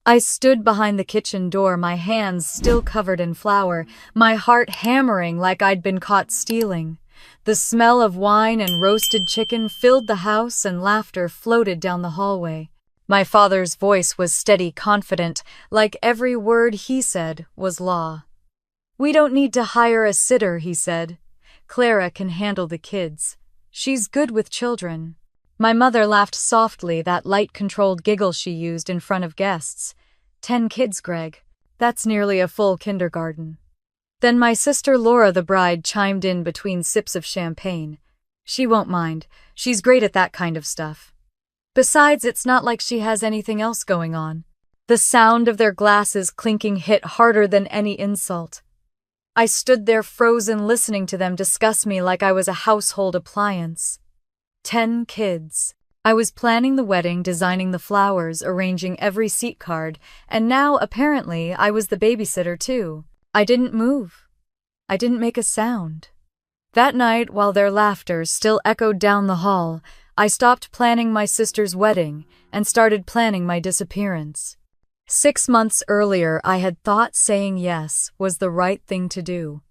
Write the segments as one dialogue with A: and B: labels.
A: I stood behind the kitchen door, my hands still covered in flour, my heart hammering like I'd been caught stealing. The smell of wine and roasted chicken filled the house and laughter floated down the hallway. My father's voice was steady, confident, like every word he said was law. "We don't need to hire a sitter," he said. "Clara can handle the kids. She's good with children." My mother laughed softly, that light-controlled giggle she used in front of guests. 10 kids, Greg. That's nearly a full kindergarten. Then my sister Laura, the bride, chimed in between sips of champagne. "She won't mind. She's great at that kind of stuff. Besides, it's not like she has anything else going on." The sound of their glasses clinking hit harder than any insult. I stood there frozen, listening to them discuss me like I was a household appliance. 10 kids. I was planning the wedding, designing the flowers, arranging every seat card, and now, apparently, I was the babysitter too. I didn't move. I didn't make a sound. That night, while their laughter still echoed down the hall, I stopped planning my sister's wedding and started planning my disappearance. 6 months earlier, I had thought saying yes was the right thing to do.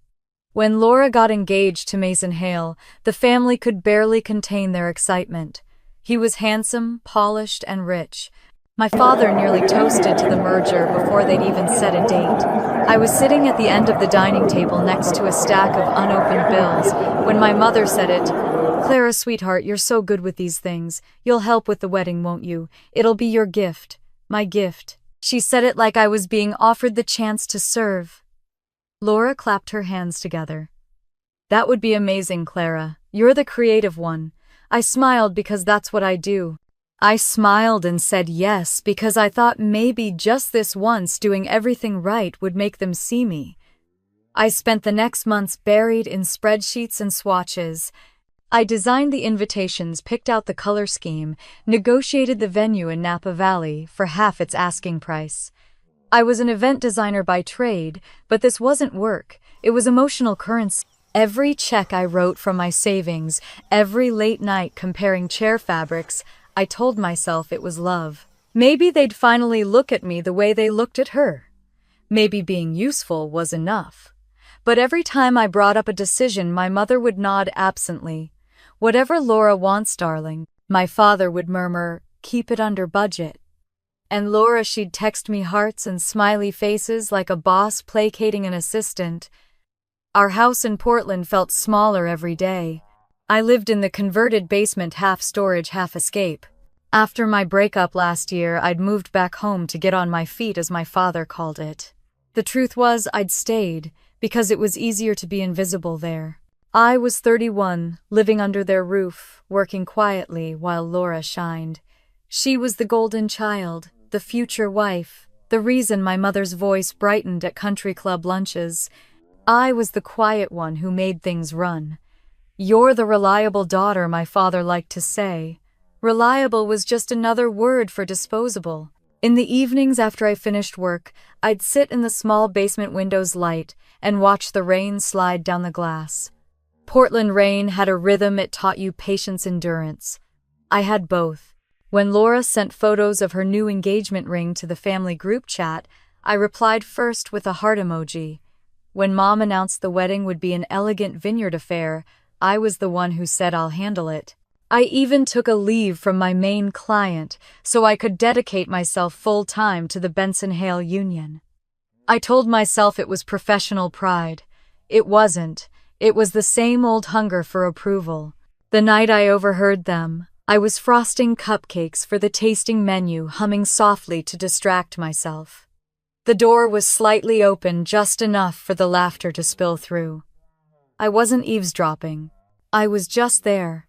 A: When Laura got engaged to Mason Hale, the family could barely contain their excitement. He was handsome, polished, and rich. My father nearly toasted to the merger before they'd even set a date. I was sitting at the end of the dining table next to a stack of unopened bills when my mother said it. "Clara, sweetheart, you're so good with these things. You'll help with the wedding, won't you? It'll be your gift. My gift." She said it like I was being offered the chance to serve. Laura clapped her hands together. "That would be amazing, Clara. You're the creative one." I smiled because that's what I do. I smiled and said yes because I thought maybe just this once doing everything right would make them see me. I spent the next months buried in spreadsheets and swatches. I designed the invitations, picked out the color scheme, negotiated the venue in Napa Valley for half its asking price. I was an event designer by trade, but this wasn't work. It was emotional currency. Every check I wrote from my savings, every late night comparing chair fabrics, I told myself it was love. Maybe they'd finally look at me the way they looked at her. Maybe being useful was enough. But every time I brought up a decision, my mother would nod absently. "Whatever Laura wants, darling." My father would murmur, "Keep it under budget." And Laura, she'd text me hearts and smiley faces like a boss placating an assistant. Our house in Portland felt smaller every day. I lived in the converted basement, half storage, half escape. After my breakup last year, I'd moved back home to get on my feet, as my father called it. The truth was, I'd stayed because it was easier to be invisible there. I was 31, living under their roof, working quietly while Laura shined. She was the golden child, the future wife, the reason my mother's voice brightened at country club lunches. I was the quiet one who made things run. "You're the reliable daughter," my father liked to say. Reliable was just another word for disposable. In the evenings after I finished work, I'd sit in the small basement window's light and watch the rain slide down the glass. Portland rain had a rhythm, it taught you patience, endurance. I had both. When Laura sent photos of her new engagement ring to the family group chat, I replied first with a heart emoji. When Mom announced the wedding would be an elegant vineyard affair, I was the one who said, "I'll handle it." I even took a leave from my main client so I could dedicate myself full-time to the Benson Hale Union. I told myself it was professional pride. It wasn't. It was the same old hunger for approval. The night I overheard them, I was frosting cupcakes for the tasting menu, humming softly to distract myself. The door was slightly open, just enough for the laughter to spill through. I wasn't eavesdropping. I was just there.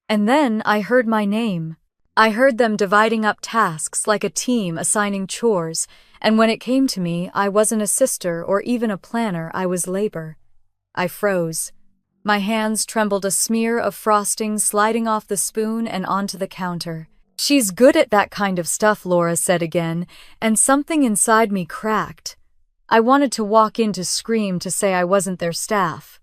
A: And then I heard my name. I heard them dividing up tasks like a team, assigning chores, and when it came to me, I wasn't a sister or even a planner, I was labor. I froze. My hands trembled, a smear of frosting sliding off the spoon and onto the counter. "She's good at that kind of stuff," Laura said again, and something inside me cracked. I wanted to walk in to scream, to say I wasn't their staff.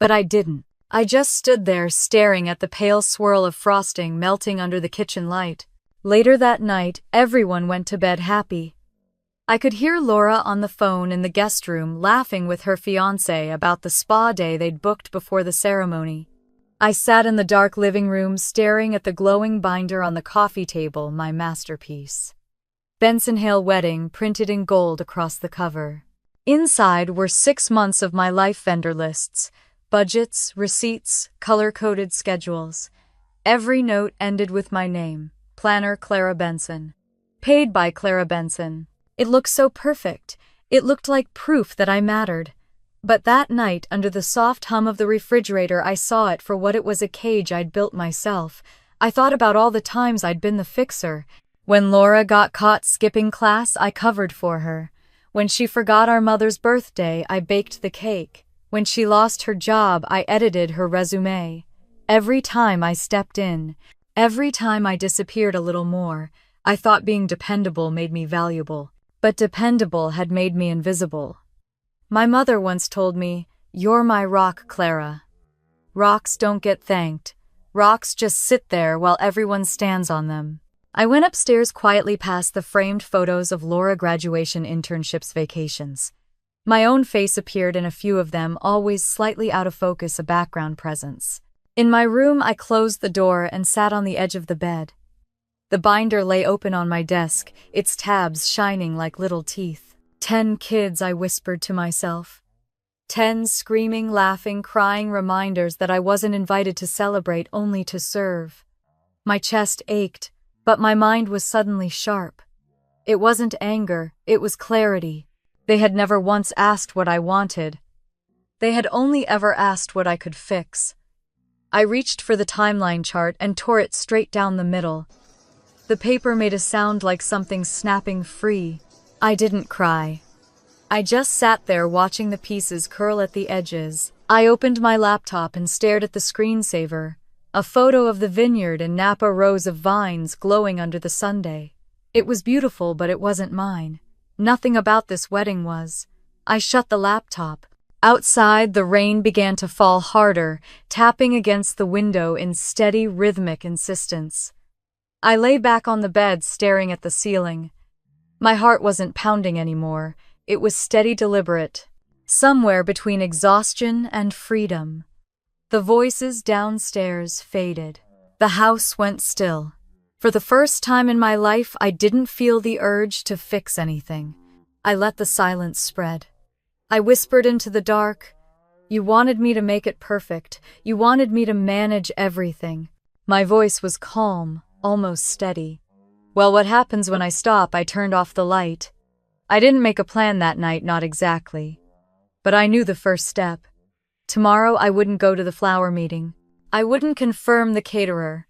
A: But I didn't. I just stood there staring at the pale swirl of frosting melting under the kitchen light. Later that night, everyone went to bed happy. I could hear Laura on the phone in the guest room laughing with her fiancé about the spa day they'd booked before the ceremony. I sat in the dark living room staring at the glowing binder on the coffee table, my masterpiece. Benson Hill Wedding printed in gold across the cover. Inside were 6 months of my life vendor lists, budgets, receipts, color-coded schedules. Every note ended with my name, Planner Clara Benson. Paid by Clara Benson. It looked so perfect. It looked like proof that I mattered. But that night, under the soft hum of the refrigerator, I saw it for what it was, a cage I'd built myself. I thought about all the times I'd been the fixer. When Laura got caught skipping class, I covered for her. When she forgot our mother's birthday, I baked the cake. When she lost her job, I edited her resume. Every time I stepped in, every time I disappeared a little more, I thought being dependable made me valuable. But dependable had made me invisible. My mother once told me, "You're my rock, Clara. Rocks don't get thanked. Rocks just sit there while everyone stands on them." I went upstairs quietly past the framed photos of Laura graduation, internships, vacations. My own face appeared in a few of them, always slightly out of focus, a background presence. In my room, I closed the door and sat on the edge of the bed. The binder lay open on my desk, its tabs shining like little teeth. 10 kids, I whispered to myself. 10 screaming, laughing, crying reminders that I wasn't invited to celebrate, only to serve. My chest ached, but my mind was suddenly sharp. It wasn't anger, it was clarity. They had never once asked what I wanted. They had only ever asked what I could fix. I reached for the timeline chart and tore it straight down the middle. The paper made a sound like something snapping free. I didn't cry. I just sat there watching the pieces curl at the edges. I opened my laptop and stared at the screensaver, a photo of the vineyard and Napa rows of vines glowing under the sunday. It was beautiful, but it wasn't mine. Nothing about this wedding was. I shut the laptop. Outside, the rain began to fall harder, tapping against the window in steady, rhythmic insistence. I lay back on the bed, staring at the ceiling. My heart wasn't pounding anymore. It was steady, deliberate, somewhere between exhaustion and freedom. The voices downstairs faded. The house went still. For the first time in my life, I didn't feel the urge to fix anything. I let the silence spread. I whispered into the dark, "You wanted me to make it perfect. You wanted me to manage everything." My voice was calm, almost steady. Well, what happens when I stop? I turned off the light. I didn't make a plan that night, not exactly. But I knew the first step. Tomorrow I wouldn't go to the flower meeting. I wouldn't confirm the caterer.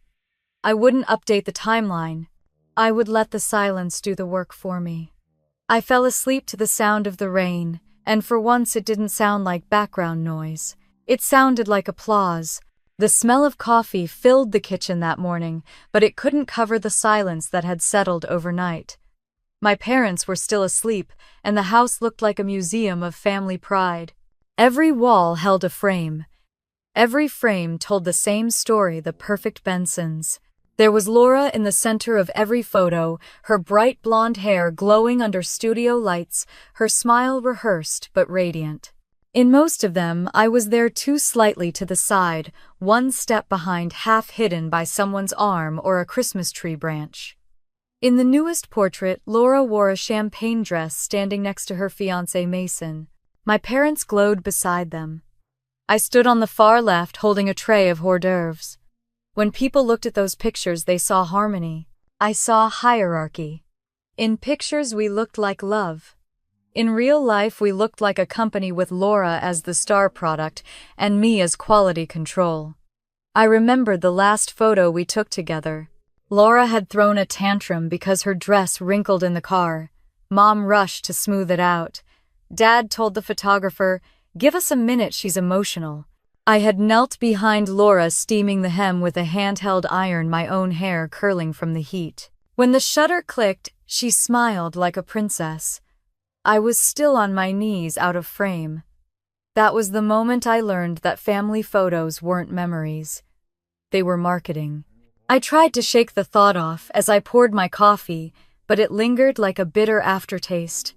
A: I wouldn't update the timeline. I would let the silence do the work for me. I fell asleep to the sound of the rain, and for once it didn't sound like background noise. It sounded like applause. The smell of coffee filled the kitchen that morning, but it couldn't cover the silence that had settled overnight. My parents were still asleep, and the house looked like a museum of family pride. Every wall held a frame. Every frame told the same story, the perfect Bensons. There was Laura in the center of every photo, her bright blonde hair glowing under studio lights, her smile rehearsed but radiant. In most of them, I was there too slightly to the side, one step behind, half hidden by someone's arm or a Christmas tree branch. In the newest portrait, Laura wore a champagne dress standing next to her fiancé Mason. My parents glowed beside them. I stood on the far left holding a tray of hors d'oeuvres. When people looked at those pictures, they saw harmony. I saw hierarchy. In pictures, we looked like love. In real life, we looked like a company with Laura as the star product and me as quality control. I remembered the last photo we took together. Laura had thrown a tantrum because her dress wrinkled in the car. Mom rushed to smooth it out. Dad told the photographer, "Give us a minute, she's emotional." I had knelt behind Laura, steaming the hem with a handheld iron, my own hair curling from the heat. When the shutter clicked, she smiled like a princess. I was still on my knees, out of frame. That was the moment I learned that family photos weren't memories. They were marketing. I tried to shake the thought off as I poured my coffee, but it lingered like a bitter aftertaste.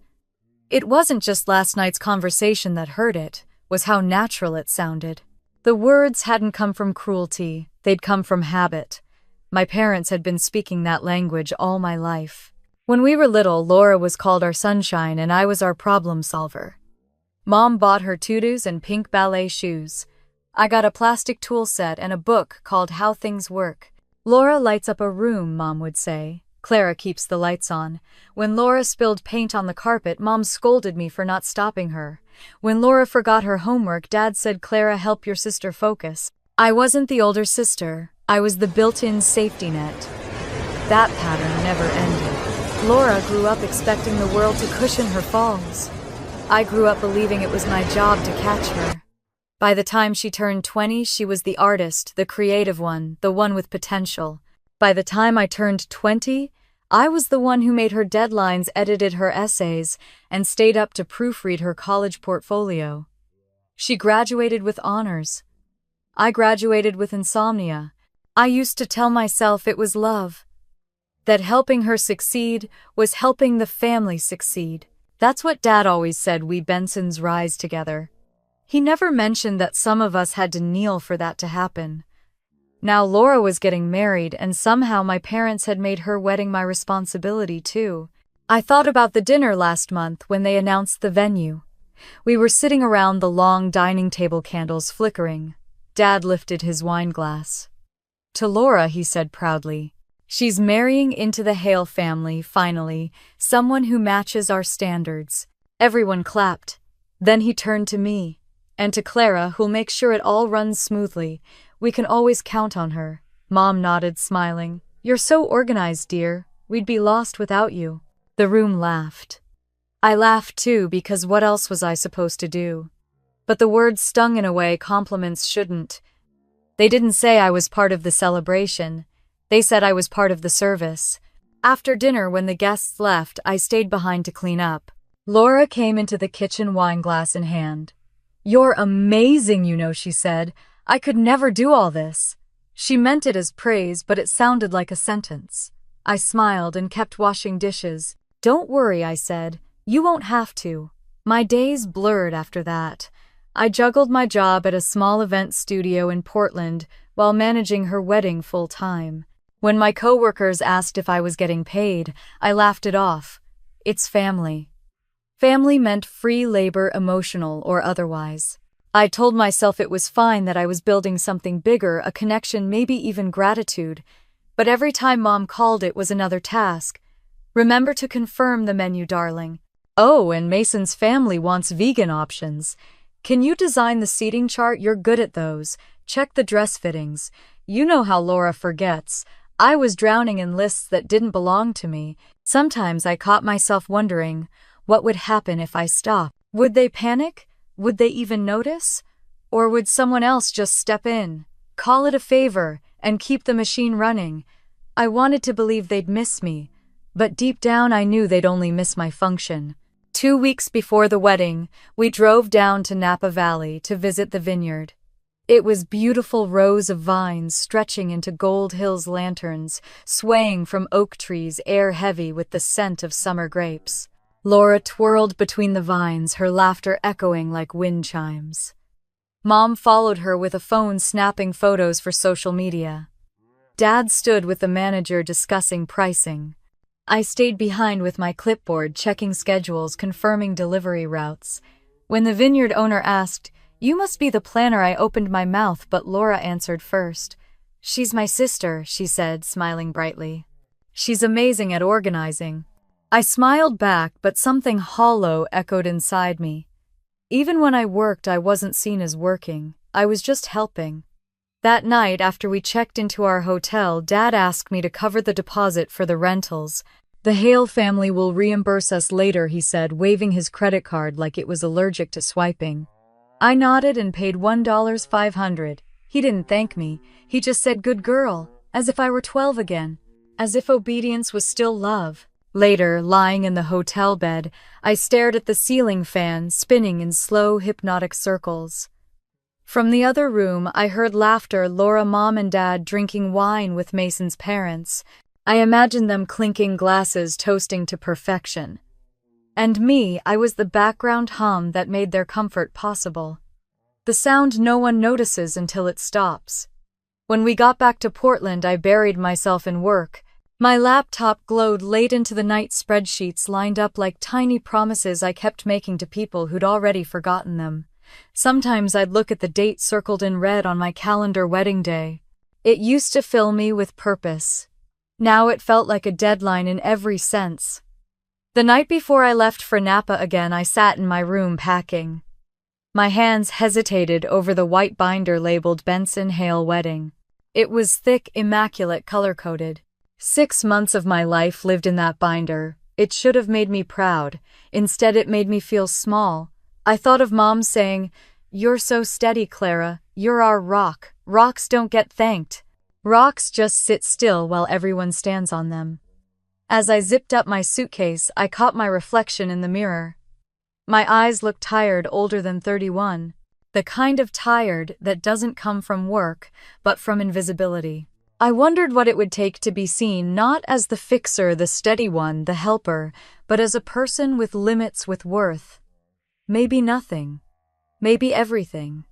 A: It wasn't just last night's conversation that hurt, it was how natural it sounded. The words hadn't come from cruelty, they'd come from habit. My parents had been speaking that language all my life. When we were little, Laura was called our sunshine and I was our problem solver. Mom bought her tutus and pink ballet shoes. I got a plastic tool set and a book called How Things Work. Laura lights up a room, Mom would say. Clara keeps the lights on. When Laura spilled paint on the carpet, Mom scolded me for not stopping her. When Laura forgot her homework, Dad said, "Clara, help your sister focus." I wasn't the older sister. I was the built-in safety net. That pattern never ended. Laura grew up expecting the world to cushion her falls. I grew up believing it was my job to catch her. By the time she turned 20, she was the artist, the creative one, the one with potential. By the time I turned 20, I was the one who made her deadlines, edited her essays, and stayed up to proofread her college portfolio. She graduated with honors. I graduated with insomnia. I used to tell myself it was love. That helping her succeed was helping the family succeed. That's what Dad always said, we Bensons rise together. He never mentioned that some of us had to kneel for that to happen. Now Laura was getting married, and somehow my parents had made her wedding my responsibility too. I thought about the dinner last month when they announced the venue. We were sitting around the long dining table, candles flickering. Dad lifted his wine glass. To Laura, he said proudly, "She's marrying into the Hale family, finally, someone who matches our standards." Everyone clapped. Then he turned to me. "And to Clara, who'll make sure it all runs smoothly. We can always count on her." Mom nodded, smiling. "You're so organized, dear. We'd be lost without you." The room laughed. I laughed too, because what else was I supposed to do? But the words stung in a way compliments shouldn't. They didn't say I was part of the celebration. They said I was part of the service. After dinner, when the guests left, I stayed behind to clean up. Laura came into the kitchen, wine glass in hand. "You're amazing, you know," she said. "I could never do all this." She meant it as praise, but it sounded like a sentence. I smiled and kept washing dishes. "Don't worry," I said. "You won't have to." My days blurred after that. I juggled my job at a small event studio in Portland while managing her wedding full-time. When my coworkers asked if I was getting paid, I laughed it off. It's family. Family meant free labor, emotional or otherwise. I told myself it was fine, that I was building something bigger, a connection, maybe even gratitude. But every time Mom called, it was another task. "Remember to confirm the menu, darling. Oh, and Mason's family wants vegan options. Can you design the seating chart? You're good at those. Check the dress fittings." You know how Laura forgets. I was drowning in lists that didn't belong to me. Sometimes I caught myself wondering, what would happen if I stopped? Would they panic? Would they even notice? Or would someone else just step in, call it a favor, and keep the machine running? I wanted to believe they'd miss me, but deep down I knew they'd only miss my function. 2 weeks before the wedding, we drove down to Napa Valley to visit the vineyard. It was beautiful, rows of vines stretching into Gold Hills lanterns, swaying from oak trees, air heavy with the scent of summer grapes. Laura twirled between the vines, her laughter echoing like wind chimes. Mom followed her with a phone, snapping photos for social media. Dad stood with the manager discussing pricing. I stayed behind with my clipboard, checking schedules, confirming delivery routes. When the vineyard owner asked, "You must be the planner," I opened my mouth, but Laura answered first. "She's my sister," she said, smiling brightly. "She's amazing at organizing." I smiled back, but something hollow echoed inside me. Even when I worked, I wasn't seen as working. I was just helping. That night, after we checked into our hotel, Dad asked me to cover the deposit for the rentals. "The Hale family will reimburse us later," he said, waving his credit card like it was allergic to swiping. I nodded and paid $1,500. He didn't thank me. He just said, "Good girl," as if I were 12 again, as if obedience was still love. Later, lying in the hotel bed, I stared at the ceiling fan spinning in slow, hypnotic circles. From the other room, I heard laughter, Laura, Mom, and Dad drinking wine with Mason's parents. I imagined them clinking glasses, toasting to perfection. And me, I was the background hum that made their comfort possible. The sound no one notices until it stops. When we got back to Portland, I buried myself in work. My laptop glowed late into the night, spreadsheets lined up like tiny promises I kept making to people who'd already forgotten them. Sometimes I'd look at the date circled in red on my calendar, wedding day. It used to fill me with purpose. Now it felt like a deadline in every sense. The night before I left for Napa again, I sat in my room packing. My hands hesitated over the white binder labeled Benson Hale Wedding. It was thick, immaculate, color-coded. 6 months of my life lived in that binder. It should have made me proud. Instead, it made me feel small. I thought of Mom saying, "You're so steady, Clara. You're our rock. Rocks don't get thanked. Rocks just sit still while everyone stands on them." As I zipped up my suitcase, I caught my reflection in the mirror. My eyes looked tired, older than 31. The kind of tired that doesn't come from work, but from invisibility. I wondered what it would take to be seen not as the fixer, the steady one, the helper, but as a person with limits, with worth. Maybe nothing. Maybe everything.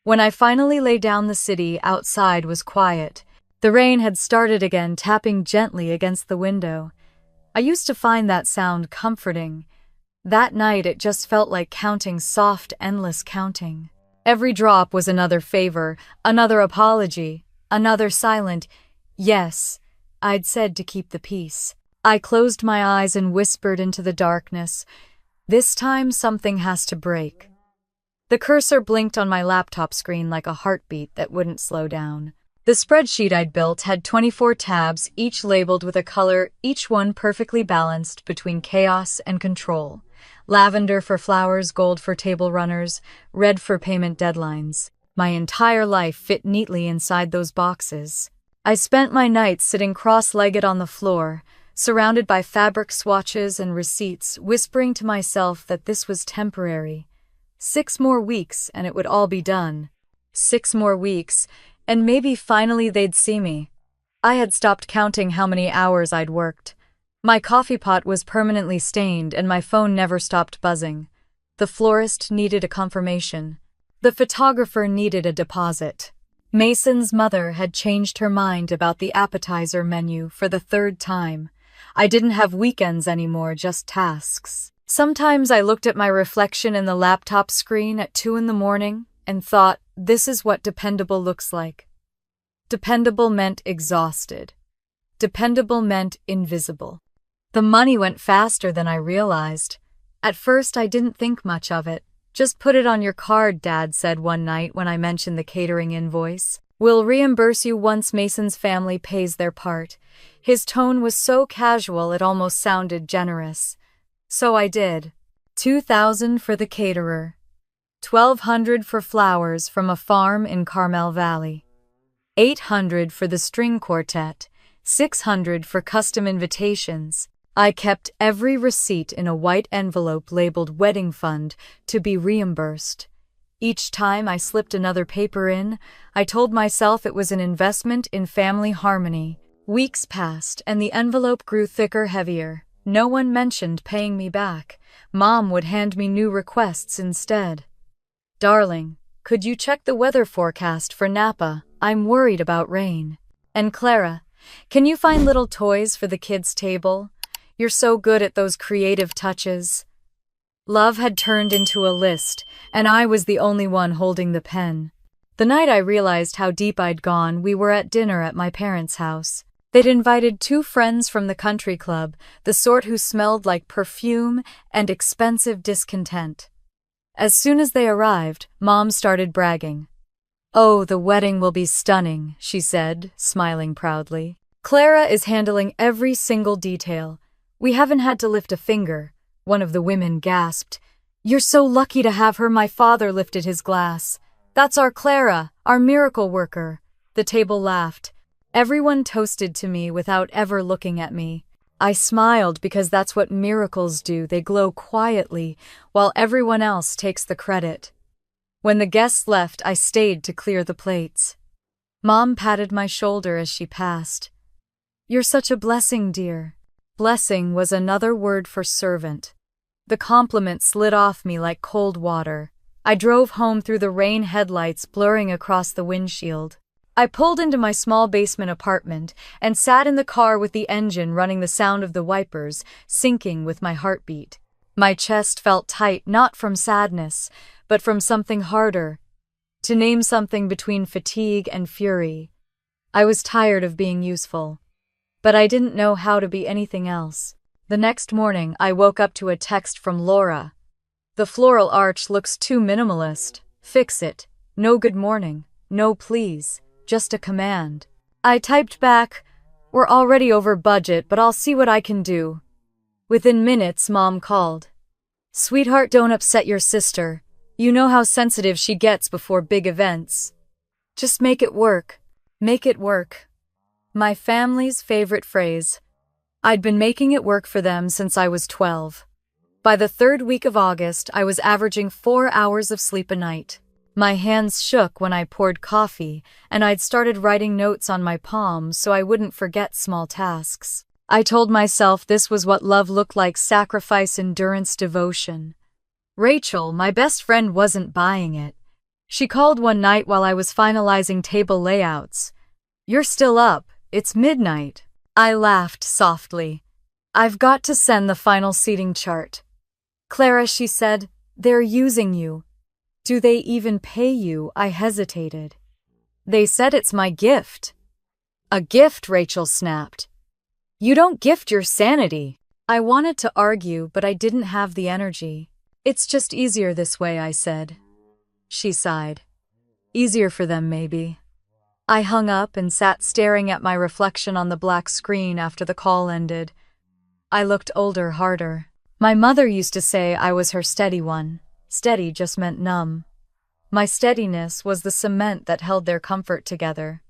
A: When I finally lay down, the city outside was quiet. The rain had started again, tapping gently against the window. I used to find that sound comforting. That night it just felt like counting, soft, endless counting. Every drop was another favor, another apology, another silent yes I'd said to keep the peace. I closed my eyes and whispered into the darkness, "This time something has to break." The cursor blinked on my laptop screen like a heartbeat that wouldn't slow down. The spreadsheet I'd built had 24 tabs, each labeled with a color, each one perfectly balanced between chaos and control. Lavender for flowers, gold for table runners, red for payment deadlines. My entire life fit neatly inside those boxes. I spent my nights sitting cross-legged on the floor, surrounded by fabric swatches and receipts, whispering to myself that this was temporary. 6 more weeks and it would all be done. 6 more weeks, and maybe finally they'd see me. I had stopped counting how many hours I'd worked. My coffee pot was permanently stained and my phone never stopped buzzing. The florist needed a confirmation. The photographer needed a deposit. Mason's mother had changed her mind about the appetizer menu for the 3rd time. I didn't have weekends anymore, just tasks. Sometimes I looked at my reflection in the laptop screen at 2 in the morning and thought, this is what dependable looks like. Dependable meant exhausted. Dependable meant invisible. The money went faster than I realized. At first, I didn't think much of it. "Just put it on your card," Dad said one night when I mentioned the catering invoice. "We'll reimburse you once Mason's family pays their part." His tone was so casual it almost sounded generous. So I did. $2,000 for the caterer. $1,200 for flowers from a farm in Carmel Valley. $800 for the string quartet. $600 for custom invitations. I kept every receipt in a white envelope labeled Wedding Fund to be reimbursed. Each time I slipped another paper in, I told myself it was an investment in family harmony. Weeks passed and the envelope grew thicker, heavier. No one mentioned paying me back. Mom would hand me new requests instead. "Darling, could you check the weather forecast for Napa? I'm worried about rain." And Clara, "Can you find little toys for the kids' table? You're so good at those creative touches." Love had turned into a list, and I was the only one holding the pen. The night I realized how deep I'd gone, we were at dinner at my parents' house. They'd invited 2 friends from the country club, the sort who smelled like perfume and expensive discontent. As soon as they arrived, Mom started bragging. "Oh, the wedding will be stunning," she said, smiling proudly. "Clara is handling every single detail. We haven't had to lift a finger." One of the women gasped. "You're so lucky to have her." My father lifted his glass. "That's our Clara, our miracle worker." The table laughed. Everyone toasted to me without ever looking at me. I smiled because that's what miracles do. They glow quietly while everyone else takes the credit. When the guests left, I stayed to clear the plates. Mom patted my shoulder as she passed. You're such a blessing, dear. Blessing was another word for servant. The compliment slid off me like cold water. I drove home through the rain, headlights blurring across the windshield. I pulled into my small basement apartment and sat in the car with the engine running, the sound of the wipers syncing with my heartbeat. My chest felt tight, not from sadness, but from something harder. To name something between fatigue and fury. I was tired of being useful. But I didn't know how to be anything else. The next morning, I woke up to a text from Laura. The floral arch looks too minimalist. Fix it. No good morning. No please. Just a command. I typed back, we're already over budget, but I'll see what I can do. Within minutes, Mom called. Sweetheart, don't upset your sister. You know how sensitive she gets before big events. Just make it work. Make it work. My family's favorite phrase. I'd been making it work for them since I was 12. By the third week of August, I was averaging 4 hours of sleep a night. My hands shook when I poured coffee, and I'd started writing notes on my palms so I wouldn't forget small tasks. I told myself this was what love looked like: sacrifice, endurance, devotion. Rachel, my best friend, wasn't buying it. She called one night while I was finalizing table layouts. You're still up. It's midnight. I laughed softly. I've got to send the final seating chart. Clara, she said, they're using you. Do they even pay you? I hesitated. They said it's my gift. A gift, Rachel snapped. You don't gift your sanity. I wanted to argue, but I didn't have the energy. It's just easier this way, I said. She sighed. Easier for them, maybe. I hung up and sat staring at my reflection on the black screen after the call ended. I looked older, harder. My mother used to say I was her steady one. Steady just meant numb. My steadiness was the cement that held their comfort together.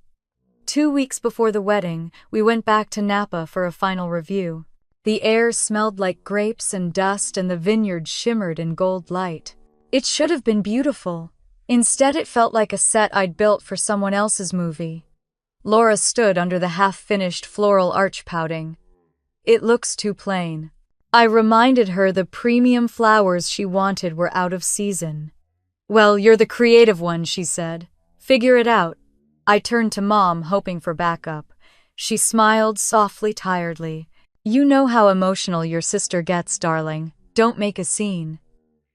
A: 2 weeks before the wedding, we went back to Napa for a final review. The air smelled like grapes and dust, and the vineyard shimmered in gold light. It should have been beautiful. Instead, it felt like a set I'd built for someone else's movie. Laura stood under the half-finished floral arch, pouting. It looks too plain. I reminded her the premium flowers she wanted were out of season. Well, you're the creative one, she said. Figure it out. I turned to Mom, hoping for backup. She smiled softly, tiredly. You know how emotional your sister gets, darling. Don't make a scene.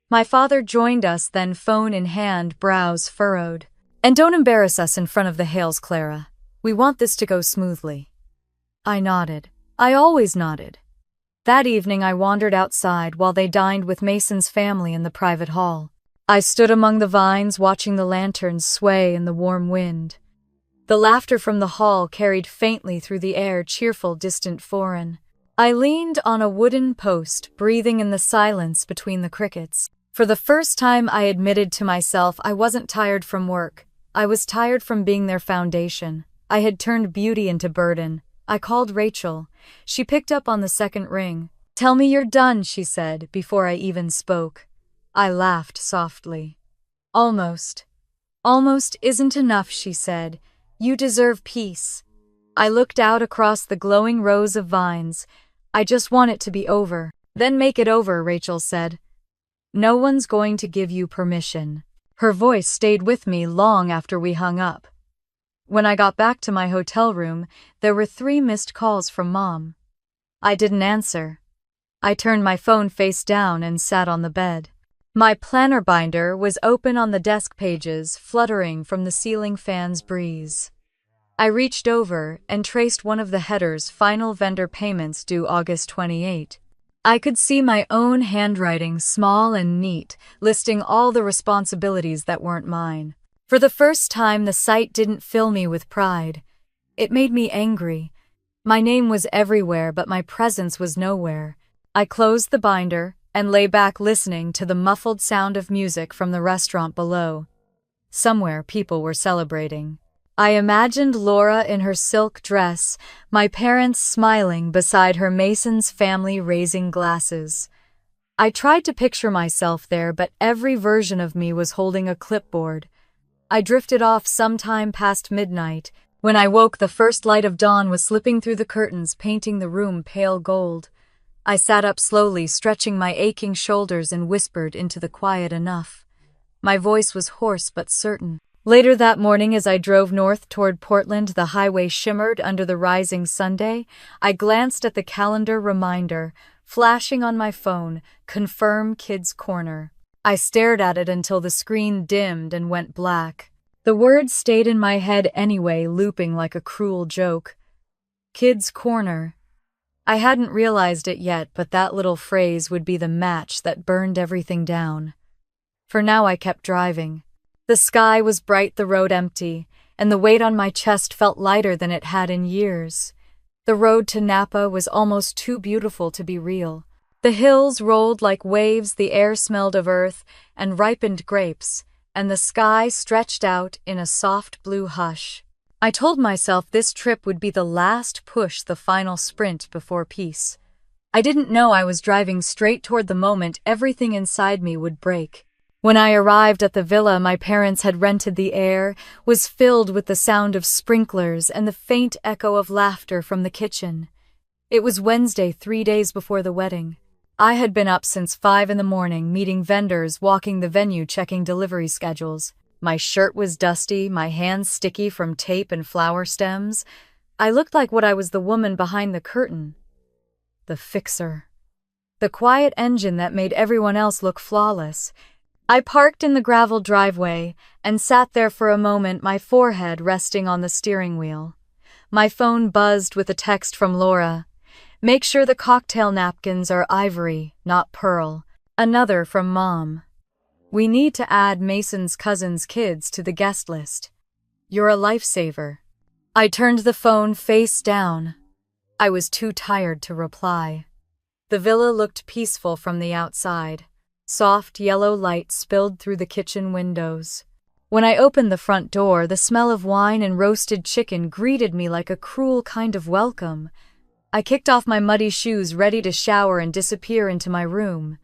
A: My father joined us then, phone in hand, brows furrowed. And don't embarrass us in front of the Hales, Clara. We want this to go smoothly. I nodded. I always nodded. That evening I wandered outside while they dined with Mason's family in the private hall. I stood among the vines, watching the lanterns sway in the warm wind. The laughter from the hall carried faintly through the air, cheerful, distant, foreign. I leaned on a wooden post, breathing in the silence between the crickets. For the first time, I admitted to myself I wasn't tired from work. I was tired from being their foundation. I had turned beauty into burden. I called Rachel. She picked up on the second ring. Tell me you're done, she said, before I even spoke. I laughed softly. Almost. Almost isn't enough, she said. You deserve peace. I looked out across the glowing rows of vines. I just want it to be over. Then make it over, Rachel said. No one's going to give you permission. Her voice stayed with me long after we hung up. When I got back to my hotel room, there were 3 missed calls from Mom. I didn't answer. I turned my phone face down and sat on the bed. My planner binder was open on the desk, pages fluttering from the ceiling fan's breeze. I reached over and traced one of the headers: final vendor payments due August 28. I could see my own handwriting, small and neat, listing all the responsibilities that weren't mine. For the first time, the sight didn't fill me with pride. It made me angry. My name was everywhere, but my presence was nowhere. I closed the binder and lay back, listening to the muffled sound of music from the restaurant below. Somewhere, people were celebrating. I imagined Laura in her silk dress, my parents smiling beside her, Mason's family raising glasses. I tried to picture myself there, but every version of me was holding a clipboard. I drifted off sometime past midnight, When I woke, the first light of dawn was slipping through the curtains, painting the room pale gold. I sat up slowly, stretching my aching shoulders, and whispered into the quiet enough. My voice was hoarse but certain. Later that morning, as I drove north toward Portland, the highway shimmered under the rising Sunday. I glanced at the calendar reminder, flashing on my phone, confirm Kids Corner. I stared at it until the screen dimmed and went black. The words stayed in my head anyway, looping like a cruel joke. Kids Corner. I hadn't realized it yet, but that little phrase would be the match that burned everything down. For now I kept driving. The sky was bright, the road empty, and the weight on my chest felt lighter than it had in years. The road to Napa was almost too beautiful to be real. The hills rolled like waves, the air smelled of earth and ripened grapes, and the sky stretched out in a soft blue hush. I told myself this trip would be the last push, the final sprint before peace. I didn't know I was driving straight toward the moment everything inside me would break. When I arrived at the villa my parents had rented, the air was filled with the sound of sprinklers and the faint echo of laughter from the kitchen. It was Wednesday, 3 days before the wedding. I had been up since 5 in the morning, meeting vendors, walking the venue, checking delivery schedules. My shirt was dusty, my hands sticky from tape and flower stems. I looked like what I was, the woman behind the curtain. The fixer. The quiet engine that made everyone else look flawless. I parked in the gravel driveway and sat there for a moment, my forehead resting on the steering wheel. My phone buzzed with a text from Laura. Make sure the cocktail napkins are ivory, not pearl. Another from Mom. We need to add Mason's cousin's kids to the guest list. You're a lifesaver. I turned the phone face down. I was too tired to reply. The villa looked peaceful from the outside. Soft yellow light spilled through the kitchen windows. When I opened the front door, the smell of wine and roasted chicken greeted me like a cruel kind of welcome. I kicked off my muddy shoes, ready to shower and disappear into my room.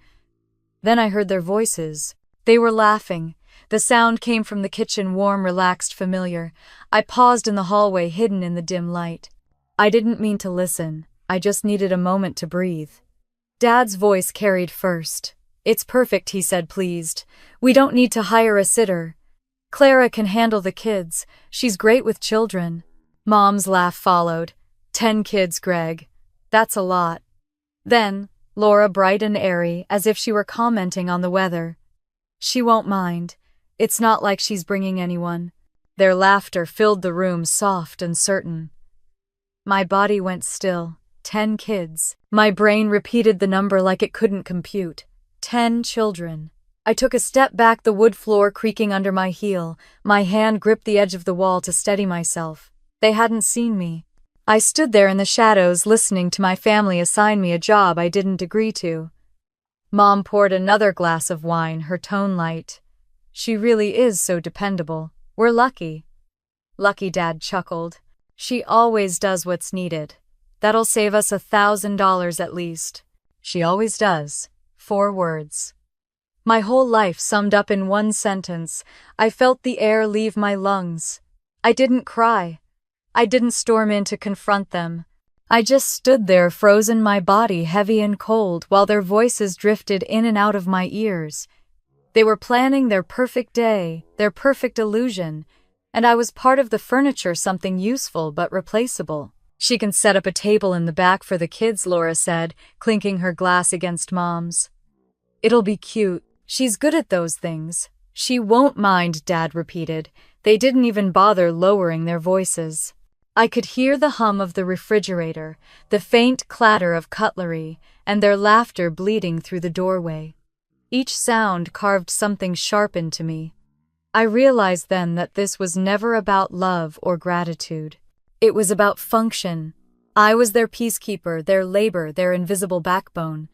A: Then I heard their voices. They were laughing. The sound came from the kitchen, warm, relaxed, familiar. I paused in the hallway, hidden in the dim light. I didn't mean to listen. I just needed a moment to breathe. Dad's voice carried first. It's perfect, he said, pleased. We don't need to hire a sitter. Clara can handle the kids. She's great with children. Mom's laugh followed. 10 kids, Greg. That's a lot. Then, Laura, bright and airy, as if she were commenting on the weather. She won't mind. It's not like she's bringing anyone. Their laughter filled the room, soft and certain. My body went still. 10 kids. My brain repeated the number like it couldn't compute. 10 children. I took a step back, the wood floor creaking under my heel. My hand gripped the edge of the wall to steady myself. They hadn't seen me. I stood there in the shadows, listening to my family assign me a job I didn't agree to. Mom poured another glass of wine, her tone light. She really is so dependable. We're lucky. Lucky, Dad chuckled. She always does what's needed. That'll save us $1,000 at least. She always does. 4 words. My whole life summed up in one sentence. I felt the air leave my lungs. I didn't cry. I didn't storm in to confront them. I just stood there, frozen, my body heavy and cold, while their voices drifted in and out of my ears. They were planning their perfect day, their perfect illusion, and I was part of the furniture, something useful but replaceable. She can set up a table in the back for the kids, Laura said, clinking her glass against Mom's. It'll be cute. She's good at those things. She won't mind, Dad repeated. They didn't even bother lowering their voices. I could hear the hum of the refrigerator, the faint clatter of cutlery, and their laughter bleeding through the doorway. Each sound carved something sharp into me. I realized then that this was never about love or gratitude. It was about function. I was their peacekeeper, their labor, their invisible backbone.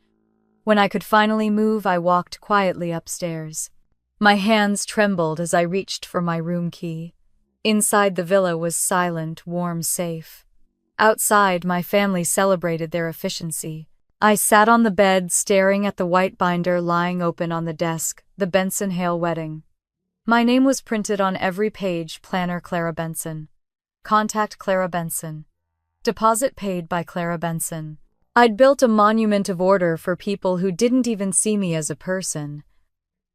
A: When I could finally move, I walked quietly upstairs. My hands trembled as I reached for my room key. Inside, the villa was silent, warm, safe. Outside, my family celebrated their efficiency. I sat on the bed, staring at the white binder lying open on the desk, the Benson Hale wedding. My name was printed on every page, Planner Clara Benson. Contact Clara Benson. Deposit paid by Clara Benson. I'd built a monument of order for people who didn't even see me as a person.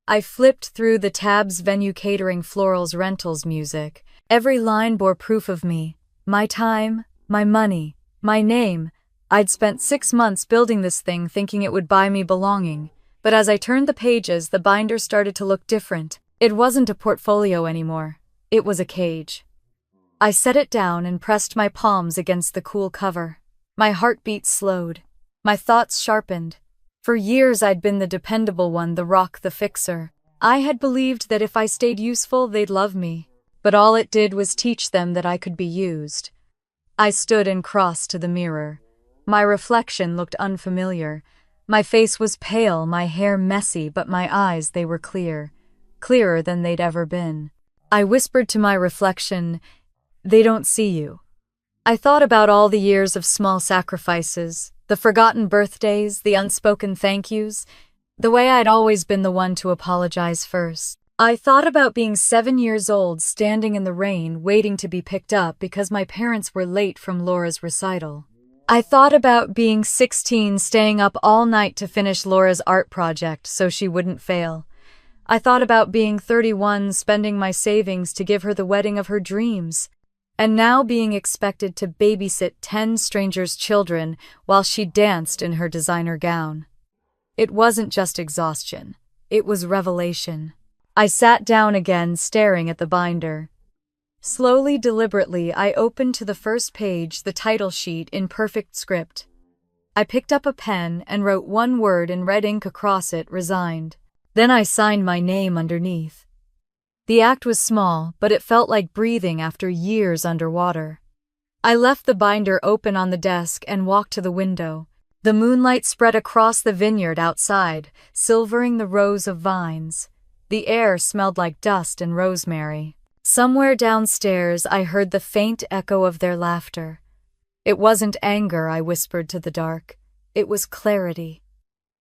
A: I flipped through the tabs: venue, catering, florals, rentals, music. Every line bore proof of me. My time, my money, my name. I'd spent 6 months building this thing thinking it would buy me belonging. But as I turned the pages, the binder started to look different. It wasn't a portfolio anymore. It was a cage. I set it down and pressed my palms against the cool cover. My heartbeat slowed. My thoughts sharpened. For years I'd been the dependable one, the rock, the fixer. I had believed that if I stayed useful, they'd love me. But all it did was teach them that I could be used. I stood and crossed to the mirror. My reflection looked unfamiliar. My face was pale, my hair messy, but my eyes, they were clear. Clearer than they'd ever been. I whispered to my reflection, "They don't see you." I thought about all the years of small sacrifices, the forgotten birthdays, the unspoken thank yous, the way I'd always been the one to apologize first. I thought about being 7 years old, standing in the rain, waiting to be picked up because my parents were late from Laura's recital. I thought about being 16, staying up all night to finish Laura's art project so she wouldn't fail. I thought about being 31, spending my savings to give her the wedding of her dreams. And now being expected to babysit 10 strangers' children while she danced in her designer gown. It wasn't just exhaustion. It was revelation. I sat down again, staring at the binder. Slowly, deliberately, I opened to the first page, the title sheet in perfect script. I picked up a pen and wrote one word in red ink across it: resigned. Then I signed my name underneath. The act was small, but it felt like breathing after years underwater. I left the binder open on the desk and walked to the window. The moonlight spread across the vineyard outside, silvering the rows of vines. The air smelled like dust and rosemary. Somewhere downstairs, I heard the faint echo of their laughter. It wasn't anger, I whispered to the dark. It was clarity.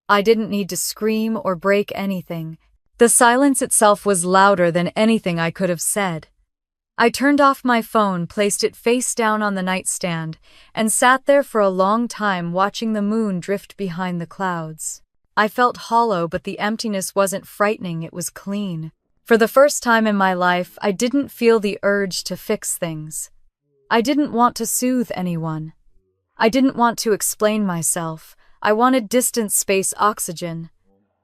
A: I didn't need to scream or break anything. The silence itself was louder than anything I could have said. I turned off my phone, placed it face down on the nightstand, and sat there for a long time watching the moon drift behind the clouds. I felt hollow, but the emptiness wasn't frightening, it was clean. For the first time in my life, I didn't feel the urge to fix things. I didn't want to soothe anyone. I didn't want to explain myself. I wanted distance, space, oxygen.